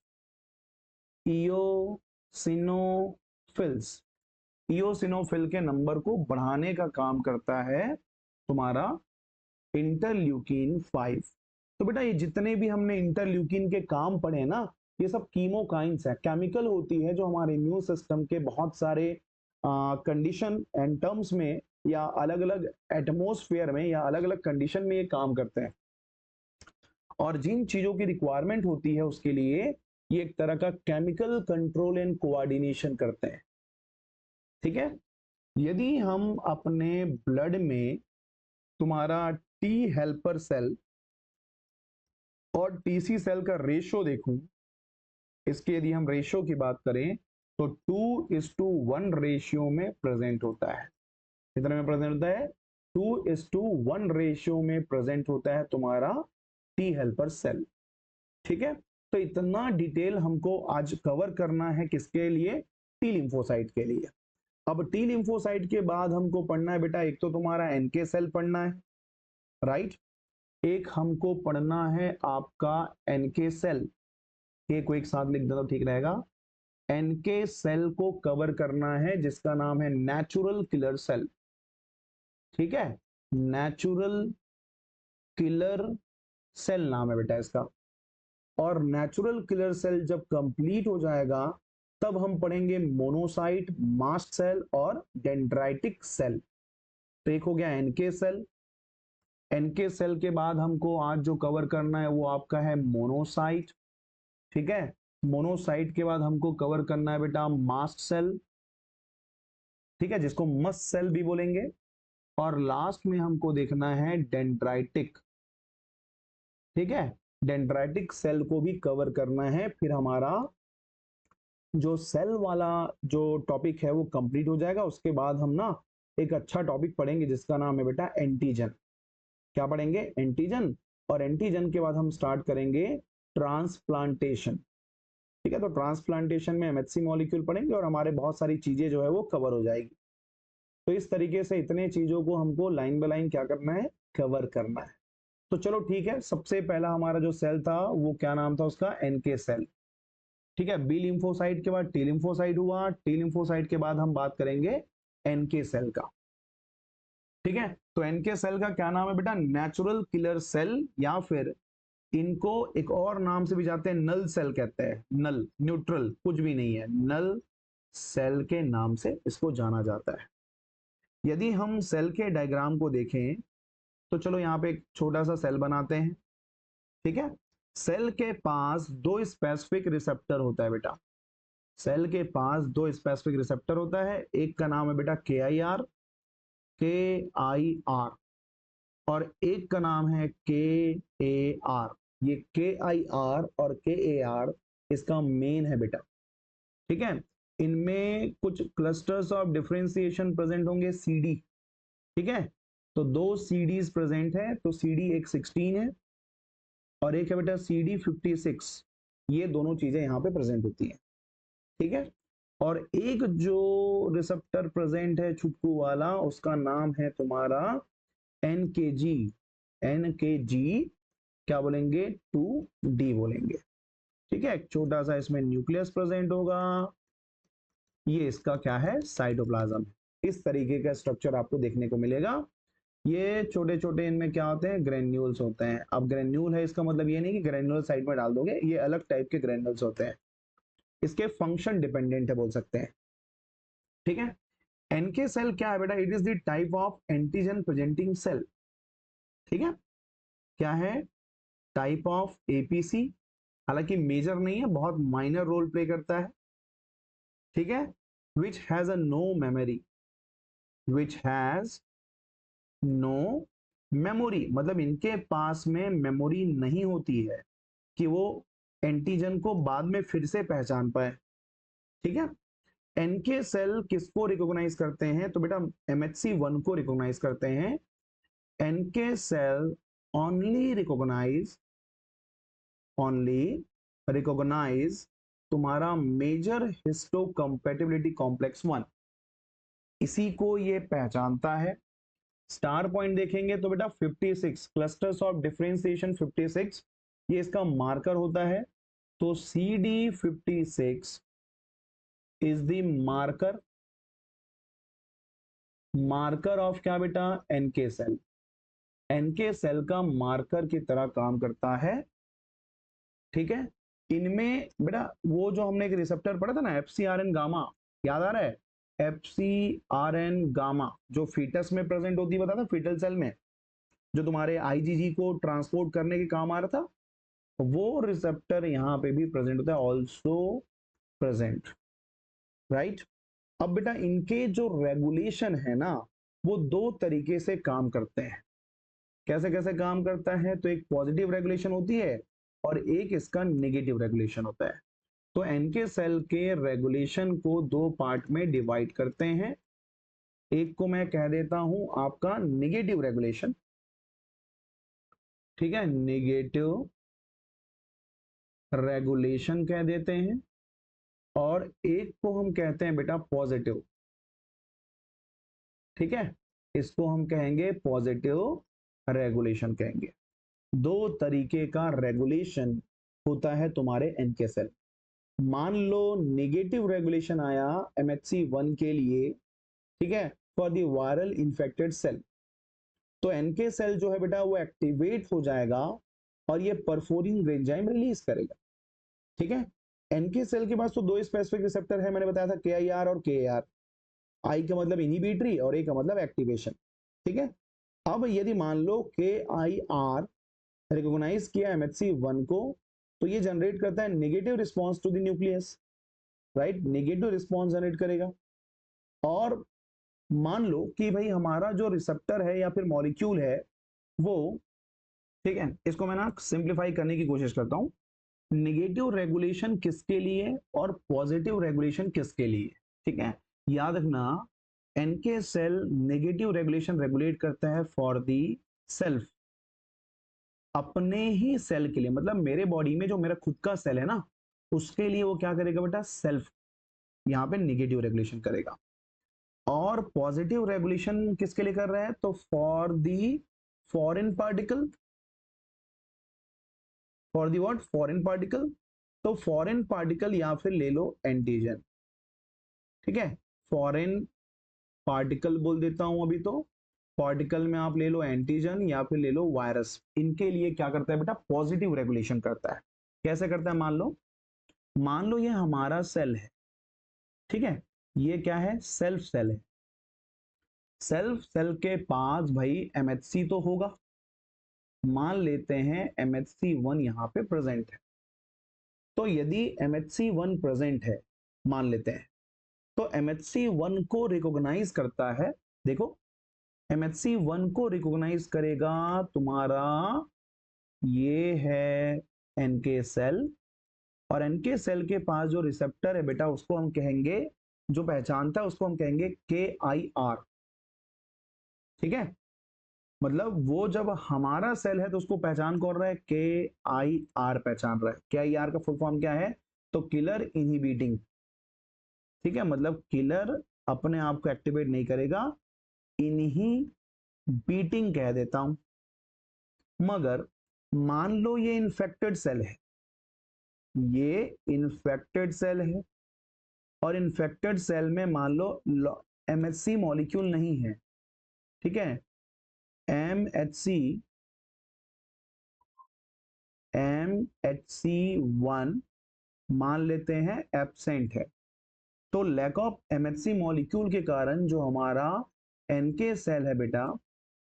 eosinophils, eosinophil के नंबर को बढ़ाने का काम करता है तुम्हारा इंटरल्यूकिन 5। तो बेटा ये जितने भी हमने इंटरल्यूकिन के काम पढ़े ना, ये सब कीमोकाइंस है, केमिकल होती है जो हमारे इम्यून सिस्टम के बहुत सारे कंडीशन एंड टर्म्स में या अलग अलग एटमोस्फेयर में या अलग अलग कंडीशन में ये काम करते हैं, और जिन चीजों की रिक्वायरमेंट होती है उसके लिए ये एक तरह का केमिकल कंट्रोल एंड कोऑर्डिनेशन करते हैं। ठीक है, यदि हम अपने ब्लड में तुम्हारा टी हेल्पर सेल और टीसी सेल का रेशो देखूं, इसके यदि हम रेशियो की बात करें तो 2:1 रेशियो में प्रेजेंट होता है। कितने में प्रेजेंट होता है? 2:1 रेशियो में प्रेजेंट होता है तुम्हारा टी हेल्पर सेल। ठीक है, तो इतना डिटेल हमको आज कवर करना है किसके लिए? टी लिम्फोसाइट के लिए। अब टी लिम्फोसाइट के बाद हमको पढ़ना है बेटा, एक तो तुम्हारा एनके सेल पढ़ना है, राइट, एक हमको पढ़ना है आपका एनके सेल, के को एक साथ लिख दो तो ठीक रहेगा। एनके सेल को कवर करना है जिसका नाम है नेचुरल किलर सेल। ठीक है, नेचुरल किलर सेल नाम है बेटा इसका। और नेचुरल किलर सेल जब कंप्लीट हो जाएगा तब हम पढ़ेंगे मोनोसाइट, मास्ट सेल और डेंड्राइटिक सेल। तो एक हो गया एनके सेल। एनके सेल के बाद हमको आज जो कवर करना है वो आपका है मोनोसाइट। ठीक है, मोनोसाइट के बाद हमको कवर करना है बेटा मास्ट सेल, ठीक है, जिसको मस्ट सेल भी बोलेंगे। और लास्ट में हमको देखना है डेंड्राइटिक। ठीक है, डेंड्राइटिक सेल को भी कवर करना है, फिर हमारा जो सेल वाला जो टॉपिक है वो कंप्लीट हो जाएगा। उसके बाद हम ना एक अच्छा टॉपिक पढ़ेंगे जिसका नाम है बेटा एंटीजन। क्या पढ़ेंगे? एंटीजन। और एंटीजन के बाद हम स्टार्ट करेंगे ट्रांसप्लांटेशन। ठीक है, तो ट्रांसप्लांटेशन में एमएचसी मॉलिक्यूल पढ़ेंगे और हमारे बहुत सारी चीजें जो है वो कवर हो जाएगी। तो इस तरीके से इतने चीजों को हमको लाइन बाय लाइन क्या करना है? कवर करना है। तो चलो ठीक है, सबसे पहला हमारा जो सेल था वो क्या नाम था उसका? NK cell. ठीक है, बी लिम्फोसाइट के बाद टी लिम्फोसाइट हुआ, टी लिम्फोसाइट के बाद हम बात करेंगे एनके सेल का। ठीक है, तो एनके सेल का क्या नाम है बेटा? नेचुरल किलर सेल, या फिर इनको एक और नाम से भी जाते हैं, नल सेल कहते हैं। नल, न्यूट्रल कुछ भी नहीं है, नल सेल के नाम से इसको जाना जाता है। यदि हम सेल के डायग्राम को देखें तो चलो यहाँ पे एक छोटा सा सेल बनाते हैं। ठीक है, सेल के पास दो स्पेसिफिक रिसेप्टर होता है बेटा। सेल के पास दो स्पेसिफिक रिसेप्टर होता है, एक का नाम है बेटा KIR, KIR, और एक का नाम है KAR। ये KIR और KAR इसका मेन है बेटा। ठीक है, इनमें कुछ क्लस्टर्स ऑफ डिफरेंशिएशन प्रेजेंट होंगे, CD। ठीक है, तो दो CDs प्रेजेंट है, तो CD एक 16 है और एक है बेटा CD 56। ये दोनों चीजें यहाँ पे प्रेजेंट होती हैं। ठीक है, और एक जो रिसेप्टर प्रेजेंट है छुटकू वाला, उसका नाम है तुम्हारा NKG। NKG क्या बोलेंगे? 2D बोलेंगे। ठीक है, एक छोटा सा इसमें न्यूक्लियस प्रेजेंट होगा, ये इसका क्या है? साइटोप्लाज्म। इस तरीके का स्ट्रक्चर आपको देखने को मिलेगा। ये छोटे छोटे इनमें क्या होते हैं? ग्रेन्यूल्स होते हैं। अब ग्रेन्यूल है इसका मतलब ये नहीं कि ग्रेन्यूल साइड में डाल दोगे, ये अलग टाइप के ग्रेन्यूल्स होते हैं, इसके फंक्शन डिपेंडेंट है बोल सकते हैं। ठीक है, एनके सेल क्या है बेटा? It is the type of antigen presenting cell. ठीक है, क्या है? टाइप ऑफ एपीसी, हालांकि मेजर नहीं है, बहुत माइनर रोल प्ले करता है। ठीक है, which has a no memory, which has no memory, मतलब इनके पास में मेमोरी नहीं होती है कि वो एंटीजन को बाद में फिर से पहचान पाए। ठीक है, एनके सेल किसको रिकॉग्नाइज करते हैं? तो बेटा MHC1 को रिकॉग्नाइज करते हैं। एनके सेल ओनली रिकॉग्नाइज तुम्हारा मेजर हिस्टोकम्पैटिबिलिटी कॉम्प्लेक्स 1, इसी को ये पहचानता है। स्टार पॉइंट देखेंगे तो बेटा 56 क्लस्टर्स ऑफ डिफरेंशिएशन 56, ये इसका मार्कर होता है। तो CD56 is the marker of क्या बेटा? NK cell. एनके सेल का मार्कर की तरह काम करता है। ठीक है, इनमें बेटा वो जो हमने एक रिसेप्टर पढ़ा था ना, FcRn गामा, याद आ रहा है? FcRn गामा जो फीटस में प्रेजेंट होती है, बता था फीटल सेल में, जो तुम्हारे IgG को ट्रांसपोर्ट करने के काम आ रहा था, वो रिसेप्टर यहाँ पे भी प्रेजेंट होता है, ऑल्सो प्रेजेंट, राइट। अब बेटा इनके जो रेगुलेशन है ना, वो दो तरीके से काम करते हैं। कैसे कैसे काम करता है? तो एक पॉजिटिव रेगुलेशन होती है और एक इसका नेगेटिव रेगुलेशन होता है। तो एनके सेल के रेगुलेशन को दो पार्ट में डिवाइड करते हैं। एक को मैं कह देता हूं आपका नेगेटिव रेगुलेशन, ठीक है, नेगेटिव रेगुलेशन कह देते हैं, और एक को हम कहते हैं बेटा पॉजिटिव, ठीक है, इसको हम कहेंगे पॉजिटिव रेगुलेशन कहेंगे। दो तरीके का रेगुलेशन होता है तुम्हारे एनके सेल। मान लो नेगेटिव रेगुलेशन आया एमएचसी 1 के लिए, ठीक है, for the viral infected cell, तो एनके सेल जो है बेटा वो एक्टिवेट हो जाएगा और ये परफोरिन एंजाइम रिलीज करेगा, ठीक है। एनके सेल के पास तो दो स्पेसिफिक रिसेप्टर है, मैंने बताया था के आई आर और के ए आर। आई का मतलब इनहिबिटरी और ए का मतलब एक्टिवेशन, ठीक है। अब यदि मान लो के आई आर रिकॉग्नाइज किया एमएचसी 1 को, तो ये जनरेट करता है negative response to the nucleus, right, negative response generate करेगा। और मान लो कि भाई हमारा जो रिसेप्टर है या फिर मॉलिक्यूल है वो, ठीक है, इसको मैं ना सिंप्लीफाई करने की कोशिश करता हूं, नेगेटिव रेगुलेशन किसके लिए और पॉजिटिव रेगुलेशन किसके लिए, ठीक है। याद रखना, NK cell negative regulation regulate करता है फॉर दी सेल्फ, अपने ही सेल के लिए, मतलब मेरे बॉडी में जो मेरा खुद का सेल है ना, उसके लिए वो क्या करेगा बेटा, सेल्फ यहां पे नेगेटिव रेगुलेशन करेगा। और पॉजिटिव रेगुलेशन किसके लिए कर रहा है, तो for the foreign particle, for the what, foreign particle, तो फॉरेन पार्टिकल या फिर ले लो एंटीजन, ठीक है, फॉरेन पार्टिकल बोल देता हूं अभी तो, पार्टिकल में आप ले लो एंटीजन या फिर ले लो वायरस, इनके लिए क्या करता है बेटा, पॉजिटिव रेगुलेशन करता है। कैसे करता है, मान लो ये हमारा सेल है, ठीक है, ये क्या है, सेल्फ सेल है। सेल्फ सेल के पास भाई एमएचसी तो होगा, मान लेते हैं एमएचसी 1 यहां पे प्रेजेंट है, तो यदि एमएचसी 1 प्रेजेंट है मान लेते हैं, तो एमएचसी 1 को रिकॉग्नाइज करता है, देखो एमएचसी 1 को रिकॉग्नाइज करेगा तुम्हारा, ये है एनके सेल, और एनके सेल के पास जो रिसेप्टर है बेटा उसको हम कहेंगे, जो पहचानता है उसको हम कहेंगे के आई आर, ठीक है। मतलब वो जब हमारा सेल है तो उसको पहचान कौन रहा है, के आई आर पहचान रहा है। के आई आर का फुल फॉर्म क्या है, तो किलर इनहिबिटिंग, ठीक है, मतलब किलर अपने आप को एक्टिवेट नहीं करेगा, इनहिबिटिंग कह देता हूं। मगर मान लो ये इन्फेक्टेड सेल है, ये इन्फेक्टेड सेल है, और इन्फेक्टेड सेल में मान लो एमएचसी मॉलिक्यूल नहीं है, ठीक है, एमएचसी 1 मान लेते हैं एब्सेंट है, तो लैक ऑफ एमएचसी मॉलिक्यूल के कारण जो हमारा एनके सेल है बेटा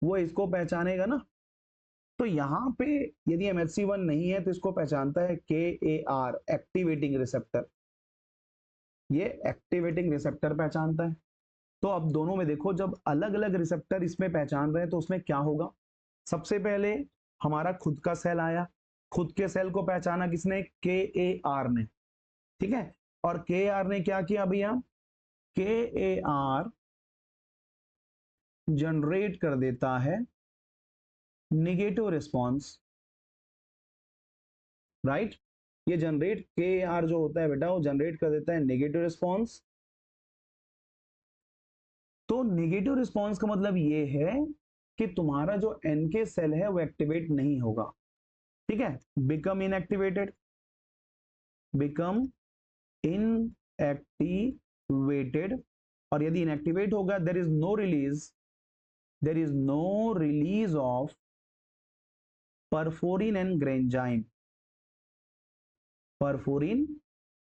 वो इसको पहचानेगा ना, तो यहां पे यदि एमएचसी 1 नहीं है तो इसको पहचानता है के ए आर, एक्टिवेटिंग रिसेप्टर, ये एक्टिवेटिंग रिसेप्टर पहचानता है। तो अब दोनों में देखो, जब अलग अलग रिसेप्टर इसमें पहचान रहे हैं तो उसमें क्या होगा, सबसे पहले हमारा खुद का सेल आया, खुद के सेल को पहचाना किसने, के ए आर ने, ठीक है, और के आर ने क्या किया भैया, के ए आर जनरेट कर देता है निगेटिव रिस्पॉन्स, राइट, ये जनरेट के आर जो होता है बेटा वो जनरेट कर देता है नेगेटिव रिस्पॉन्स। तो नेगेटिव रिस्पॉन्स का मतलब ये है कि तुम्हारा जो एनके सेल है वो एक्टिवेट नहीं होगा, ठीक है, बिकम इनएक्टिवेटेड, बिकम इनएक्टिवेटेड, और यदि इनएक्टिवेट होगा there is no release of perforin and granzyme, perforin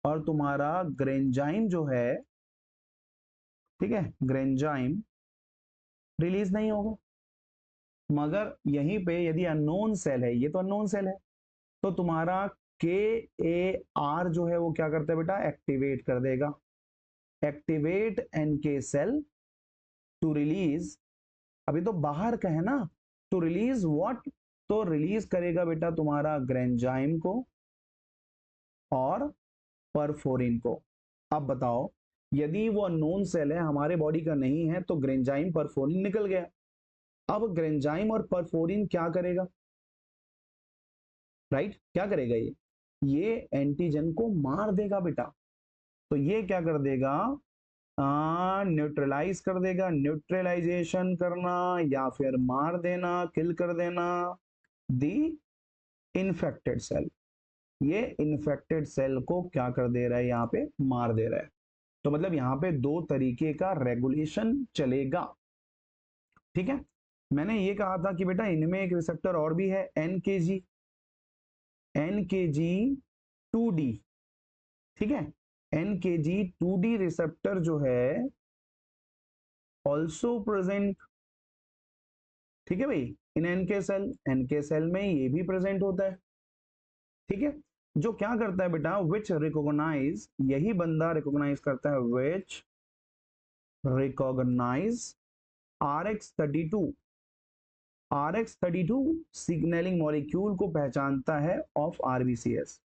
और तुम्हारा ग्रेंजाइम जो है, ठीक है, ग्रेंजाइम रिलीज नहीं होगा। मगर यहीं पे यदि अननोन सेल है, ये तो अननोन सेल है, तो तुम्हारा के ए आर जो है वो क्या करता है बेटा, एक्टिवेट कर देगा, activate NK cell to release, अभी तो बाहर का है ना, टू रिलीज व्हाट, तो रिलीज करेगा बेटा तुम्हारा ग्रेंजाइम को और परफोरिन को। अब बताओ यदि वो अननोन सेल है, हमारे बॉडी का नहीं है, तो ग्रेंजाइम परफोरिन निकल गया। अब ग्रेंजाइम और परफोरिन क्या करेगा, राइट, क्या करेगा ये एंटीजन को मार देगा बेटा। तो ये क्या कर देगा, न्यूट्रलाइज कर देगा, न्यूट्रलाइजेशन करना या फिर मार देना, किल कर देना दी इन्फेक्टेड सेल। ये इन्फेक्टेड सेल को क्या कर दे रहा है, यहाँ पे मार दे रहा है। तो मतलब यहाँ पे दो तरीके का रेगुलेशन चलेगा, ठीक है। मैंने ये कहा था कि बेटा इनमें एक रिसेप्टर और भी है, NKG, NKG2D, ठीक है। NKG2D रिसेप्टर जो है ऑल्सो प्रेजेंट, ठीक है भाई, इन एनके सेल में ये भी प्रेजेंट होता है, ठीक है। जो क्या करता है बेटा, विच रिकॉग्नाइज, यही बंदा रिकॉग्नाइज करता है, विच recognise RX32, RX32 signalling molecule को पहचानता है ऑफ RBCS,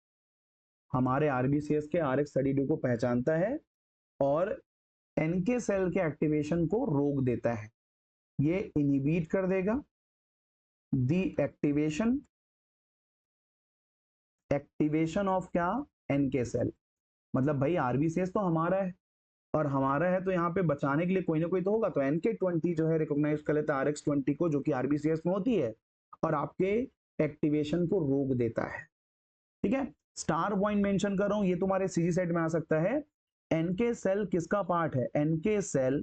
हमारे RBCS के RX32 को पहचानता है और एनके सेल के एक्टिवेशन को रोक देता है। ये इनहिबिट कर देगा दी एक्टिवेशन ऑफ क्या, एनके सेल। मतलब भाई RBCS तो हमारा है, और हमारा है तो यहाँ पे बचाने के लिए कोई ना कोई तो होगा, तो NK20 जो है रिकॉग्नाइज कर लेता है RX20 को, जो कि RBCS में होती है, और आपके एक्टिवेशन को रोक देता है, ठीक है। स्टार पॉइंट मेंशन कर रहा हूं, ये तुम्हारे सीजी सेट में आ सकता है। एनके सेल किसका पार्ट है, एनके सेल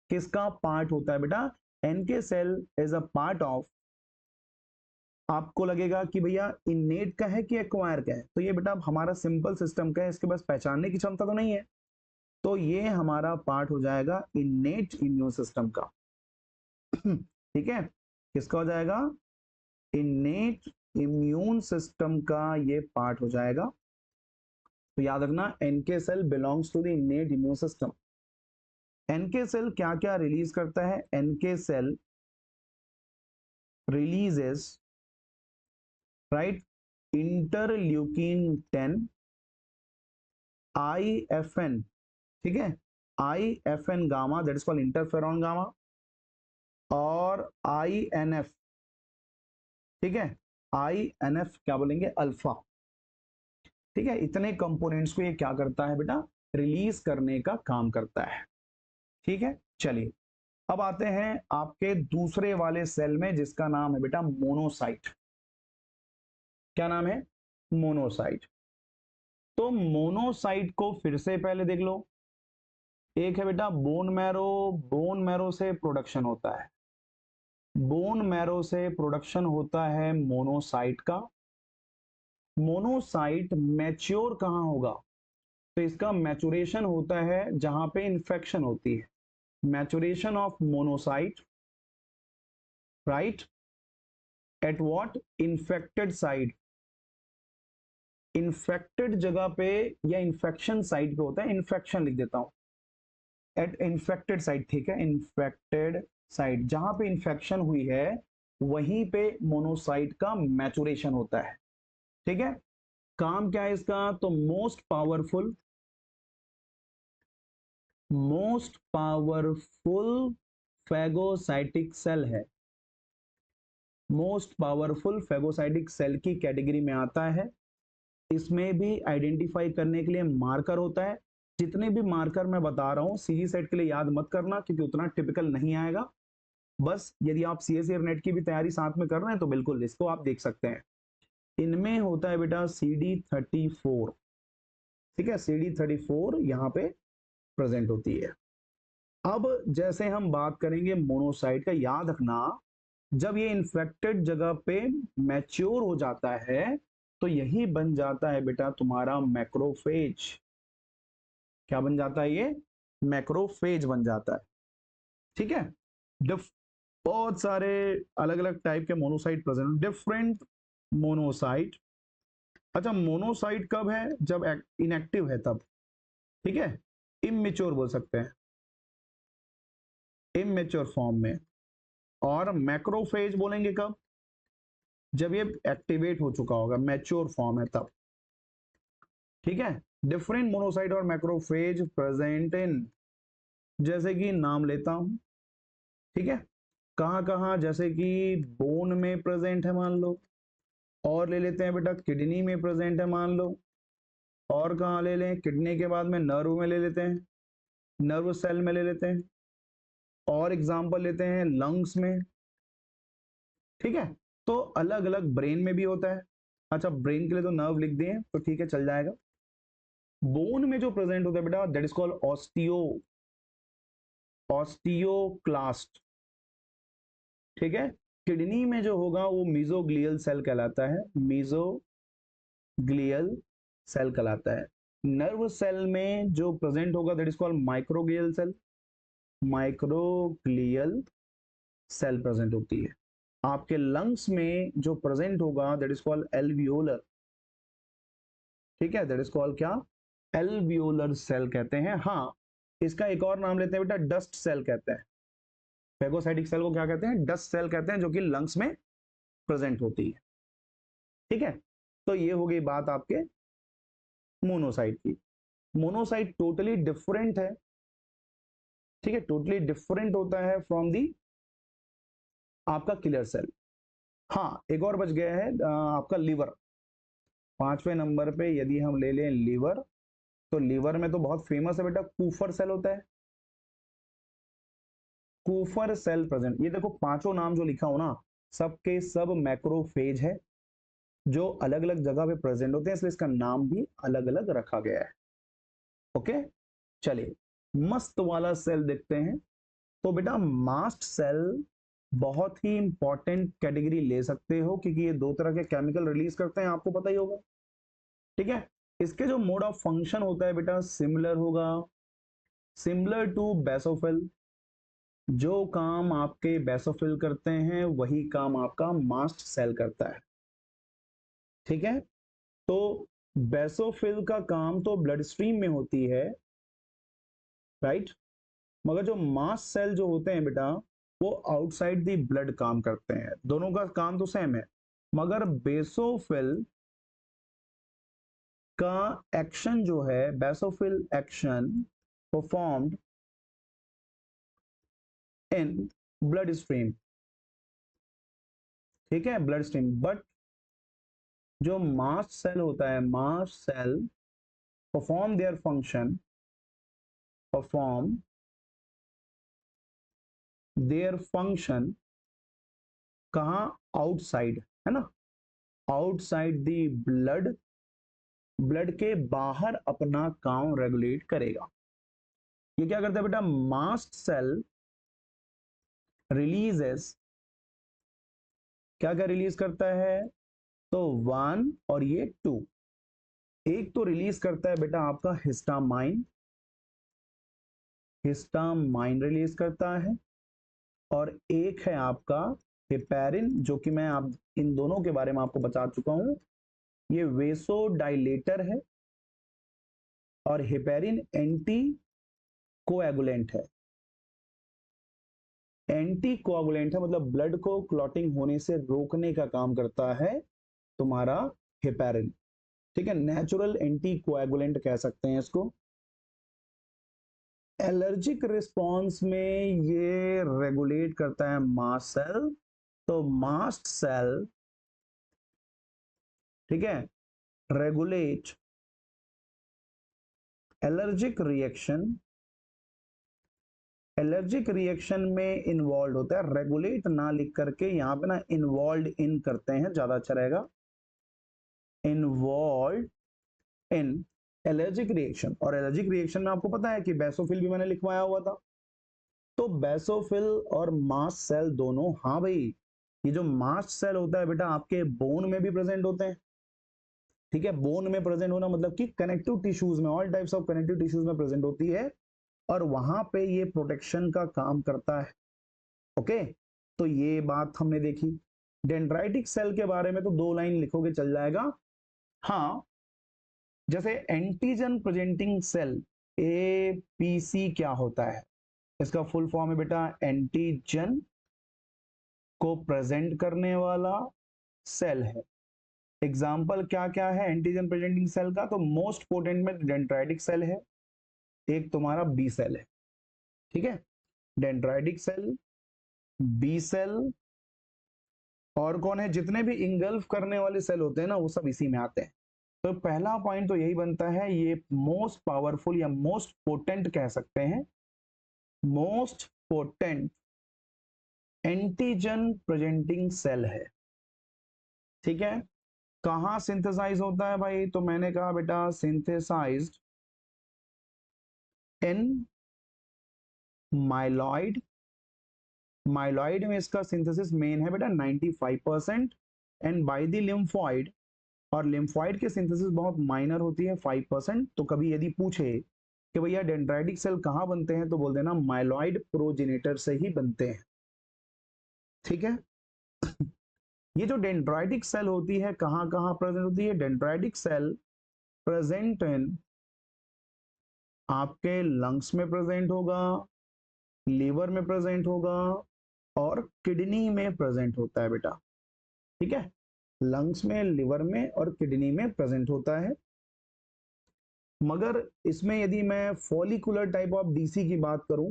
किसका पार्ट होता है बेटा, NK cell is a part of, आपको लगेगा कि भैया इनेट का है कि एक्वायर का है, तो ये बेटा हमारा सिंपल सिस्टम का है, इसके पास पहचानने की क्षमता तो नहीं है, तो ये हमारा पार्ट हो जाएगा इनेट इम्यून सिस्टम का, ठीक है। किसका हो जाएगा, इनेट इम्यून सिस्टम का ये पार्ट हो जाएगा। तो याद रखना, NK cell belongs to the innate immune system. NK cell क्या क्या रिलीज करता है, NK cell releases, right, interleukin 10, IFN, ठीक है, IFN gamma, that is called interferon gamma, और INF, ठीक है, INF क्या बोलेंगे, अल्फा, ठीक है। इतने कंपोनेंट्स को ये क्या करता है बेटा, रिलीज करने का काम करता है, ठीक है। चलिए अब आते हैं आपके दूसरे वाले सेल में, जिसका नाम है बेटा मोनोसाइट। क्या नाम है, मोनोसाइट। तो मोनोसाइट को फिर से पहले देख लो, एक है बेटा बोन मैरो, बोन मैरो से प्रोडक्शन होता है, बोन मैरो से प्रोडक्शन होता है मोनोसाइट का। मोनोसाइट मैच्योर कहां होगा, तो इसका मैचुरेशन होता है जहां पे इंफेक्शन होती है, maturation of monocyte, right, at what, infected site, infected जगह पे या इन्फेक्शन साइट पे होता है, इन्फेक्शन लिख देता हूं, एट इन्फेक्टेड साइट, ठीक है, इन्फेक्टेड साइट, जहां पे इन्फेक्शन हुई है वहीं पे मोनोसाइट का मैचुरेशन होता है, ठीक है। काम क्या है इसका, तो मोस्ट पावरफुल फैगोसाइटिक सेल है, मोस्ट पावरफुल फैगोसाइटिक सेल की कैटेगरी में आता है। इसमें भी आइडेंटिफाई करने के लिए मार्कर होता है। जितने भी मार्कर मैं बता रहा हूं सीजी सेट के लिए याद मत करना, क्योंकि उतना टिपिकल नहीं आएगा। बस यदि आप सीएसईआर नेट की भी तैयारी साथ में कर रहे हैं तो बिल्कुल इसको आप देख सकते हैं। इनमें होता है बेटा CD34, ठीक है, CD34 यहाँ पे प्रेजेंट होती है। अब जैसे हम बात करेंगे मोनोसाइट का, याद रखना जब ये इन्फेक्टेड जगह पे मैच्योर हो जाता है तो यही बन जाता है बेटा तुम्हारा मैक्रोफेज। क्या बन जाता है ये, मैक्रोफेज बन जाता है, ठीक है। बहुत सारे अलग अलग टाइप के मोनोसाइट प्रेजेंट, डिफरेंट मोनोसाइट। अच्छा मोनोसाइट कब है, जब इनएक्टिव है तब, ठीक है, इमेच्योर बोल सकते हैं, इमेच्योर फॉर्म में। और मैक्रोफेज बोलेंगे कब, जब ये एक्टिवेट हो चुका होगा, मैच्योर फॉर्म है तब, ठीक है। डिफरेंट मोनोसाइट और मैक्रोफेज प्रेजेंट इन, जैसे कि नाम लेता हूं, ठीक है, कहां कहां, जैसे कि बोन में प्रेजेंट है मान लो, और ले लेते हैं बेटा किडनी में प्रेजेंट है मान लो, और कहां ले लें, किडनी के बाद में नर्व में ले लेते हैं, नर्व सेल में ले लेते हैं, और एग्जांपल लेते हैं लंग्स में, ठीक है। तो अलग अलग ब्रेन में भी होता है। अच्छा ब्रेन के लिए तो नर्व लिख दिए तो ठीक है चल जाएगा। बोन में जो प्रेजेंट होता है बेटा दैट इज कॉल्ड ऑस्टियोक्लास्ट, ठीक है। किडनी में जो होगा वो मीजोग्लियल सेल कहलाता है, मीजोग्लियल सेल कहलाता है। नर्व सेल में जो प्रेजेंट होगा that is called microglial cell, microglial cell present होती है। आपके लंग्स में जो प्रेजेंट होगा दैट इज कॉल्ड एल्वियोलर, ठीक है, दैट इज कॉल्ड क्या, एल्वियोलर सेल कहते हैं। हाँ इसका एक और नाम लेते हैं बेटा डस्ट सेल कहते हैं। फेगोसाइटिक सेल को क्या कहते हैं, डस्ट सेल कहते हैं, जो कि लंग्स में प्रेजेंट होती है, ठीक है। तो ये हो गई बात आपके मोनोसाइट की। मोनोसाइट टोटली डिफरेंट है, ठीक है, टोटली डिफरेंट होता है फ्रॉम दी आपका किलर सेल। हाँ एक और बच गया है आपका लीवर। पांचवें नंबर पे यदि हम ले लें लीवर, तो लीवर में तो बहुत फेमस है बेटा कूफर सेल होता है, कूफर सेल प्रेजेंट। ये देखो पांचों नाम जो लिखा हो ना, सबके सब मैक्रोफेज है जो अलग अलग जगह पे प्रेजेंट होते हैं, इसलिए इसका नाम भी अलग अलग रखा गया है। ओके चलिए मस्त वाला सेल देखते हैं। तो बेटा मास्ट सेल बहुत ही इंपॉर्टेंट कैटेगरी ले सकते हो, क्योंकि ये दो तरह के केमिकल रिलीज करते हैं, आपको पता ही होगा, ठीक है। इसके जो मोड ऑफ फंक्शन होता है बेटा सिमिलर होगा, सिमिलर टू बेसोफिल। जो काम आपके बेसोफिल करते हैं वही काम आपका मास्ट सेल करता है, ठीक है। तो बेसोफिल का काम तो ब्लड स्ट्रीम में होती है, राइट, मगर जो मास्ट सेल जो होते हैं बेटा वो आउटसाइड दी ब्लड काम करते हैं। दोनों का काम तो सेम है, मगर बेसोफिल का एक्शन जो है, basophil action performed in blood stream, ठीक है, ब्लड स्ट्रीम। बट जो मास्ट सेल होता है, mast cell perform their function, perform their function कहाँ, आउटसाइड, है ना, आउटसाइड दी ब्लड, ब्लड के बाहर अपना काम रेगुलेट करेगा। ये क्या करता है बेटा, मास्ट सेल रिलीजेस, क्या क्या रिलीज करता है, तो वन और ये टू। एक तो रिलीज करता है बेटा आपका हिस्टामाइन, हिस्टामाइन रिलीज करता है, और एक है आपका हेपेरिन, जो कि मैं आप इन दोनों के बारे में आपको बता चुका हूं। ये वेसोडाइलेटर है, और हेपेरिन एंटी कोएगुलेंट है। एंटी कोएगुलेंट है मतलब ब्लड को क्लॉटिंग होने से रोकने का काम करता है तुम्हारा हेपेरिन, ठीक है, नेचुरल एंटी कोएगुलेंट कह सकते हैं इसको। एलर्जिक रिस्पॉन्स में ये रेगुलेट करता है मास्ट सेल, तो मास्ट सेल, ठीक है, regulate allergic reaction, allergic reaction में इन्वॉल्व होता है। रेगुलेट ना लिख करके यहां पे ना इन्वॉल्व इन करते हैं, ज्यादा अच्छा रहेगा, इन्वॉल्व इन एलर्जिक रिएक्शन। और एलर्जिक रिएक्शन में आपको पता है कि बेसोफिल भी मैंने लिखवाया हुआ था। तो बेसोफिल और मास्ट सेल दोनों, हाँ भाई, ये जो मास्ट सेल होता है बेटा आपके बोन में भी प्रेजेंट होते हैं, ठीक है। बोन में प्रेजेंट होना मतलब कि कनेक्टिव टिश्यूज में, all types of connective tissues में प्रेजेंट होती है, और वहां पे ये प्रोटेक्शन का काम करता है। ओके तो ये बात हमने देखी। डेंड्राइटिक सेल के बारे में तो दो लाइन लिखोगे चल जाएगा। हाँ जैसे एंटीजन प्रेजेंटिंग सेल, एपीसी क्या होता है, इसका फुल फॉर्म है बेटा एंटीजन को प्रेजेंट करने वाला सेल है, एग्जाम्पल क्या क्या है एंटीजन प्रेजेंटिंग सेल का? तो मोस्ट पोटेंट में डेंड्राइटिक सेल है, एक तुम्हारा बी सेल है, ठीक है, डेंड्राइटिक सेल, बी सेल, और कौन है? जितने भी इंगल्फ करने वाले सेल होते हैं ना वो सब इसी में आते हैं। तो पहला पॉइंट तो यही बनता है, ये मोस्ट पावरफुल या मोस्ट पोटेंट कह सकते हैं, most potent antigen presenting cell है, ठीक है। कहां सिंथेसाइज होता है भाई? तो मैंने कहा बेटा सिंथेसाइज्ड इन माइलॉइड, माइलॉइड में इसका सिंथेसिस मेन है बेटा 95%, एंड बाय द लिम्फोइड, और लिम्फोइड के सिंथेसिस बहुत माइनर होती है 5%। तो कभी यदि पूछे कि भैया डेंड्राइटिक सेल कहां बनते हैं तो बोल देना माइलॉइड प्रोजेनिटर से ही बनते हैं, ठीक है। ये जो डेंड्राइटिक सेल होती है कहां कहां प्रेजेंट होती है? डेंड्राइटिक सेल प्रेजेंट इन आपके लंग्स में प्रेजेंट होगा, लीवर में प्रेजेंट होगा, और किडनी में प्रेजेंट होता है बेटा, ठीक है। लंग्स में, लिवर में और किडनी में प्रेजेंट होता है। मगर इसमें यदि मैं फॉलिकुलर टाइप ऑफ डीसी की बात करूं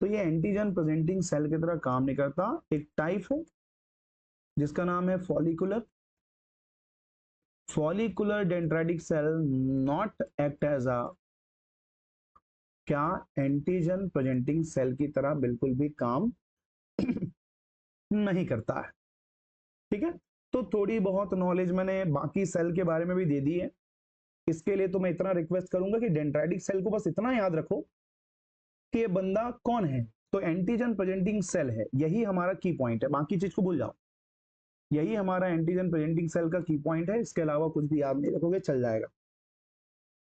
तो ये एंटीजन प्रेजेंटिंग सेल की तरह काम नहीं करता। एक टाइप है जिसका नाम है follicular, follicular dendritic cell not act as a क्या एंटीजन प्रेजेंटिंग सेल की तरह बिल्कुल भी काम नहीं करता है, ठीक है। तो थोड़ी बहुत नॉलेज मैंने बाकी सेल के बारे में भी दे दी है। इसके लिए तो मैं इतना रिक्वेस्ट करूंगा कि डेंड्राइटिक सेल को बस इतना याद रखो कि ये बंदा कौन है, तो एंटीजन प्रेजेंटिंग सेल है, यही हमारा की पॉइंट है, बाकी चीज को भूल जाओ। यही हमारा एंटीजन प्रेजेंटिंग सेल का की पॉइंट है, इसके अलावा कुछ भी याद नहीं रखोगे चल जाएगा,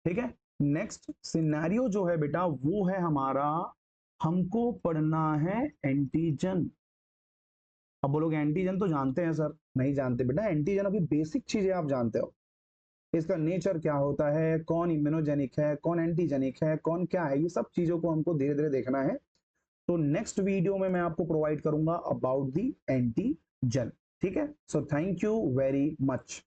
ठीक है। नेक्स्ट सिनेरियो जो है बेटा वो है हमारा, हमको पढ़ना है एंटीजन। अब बोलोगे एंटीजन तो जानते हैं सर, नहीं जानते बेटा, एंटीजन अभी बेसिक चीजें आप जानते हो, इसका नेचर क्या होता है, कौन इम्यूनोजेनिक है, कौन एंटीजेनिक है, कौन क्या है, ये सब चीजों को हमको धीरे धीरे देखना है। तो नेक्स्ट वीडियो में मैं आपको प्रोवाइड करूंगा अबाउट द एंटीजन, ठीक है। So thank you very much.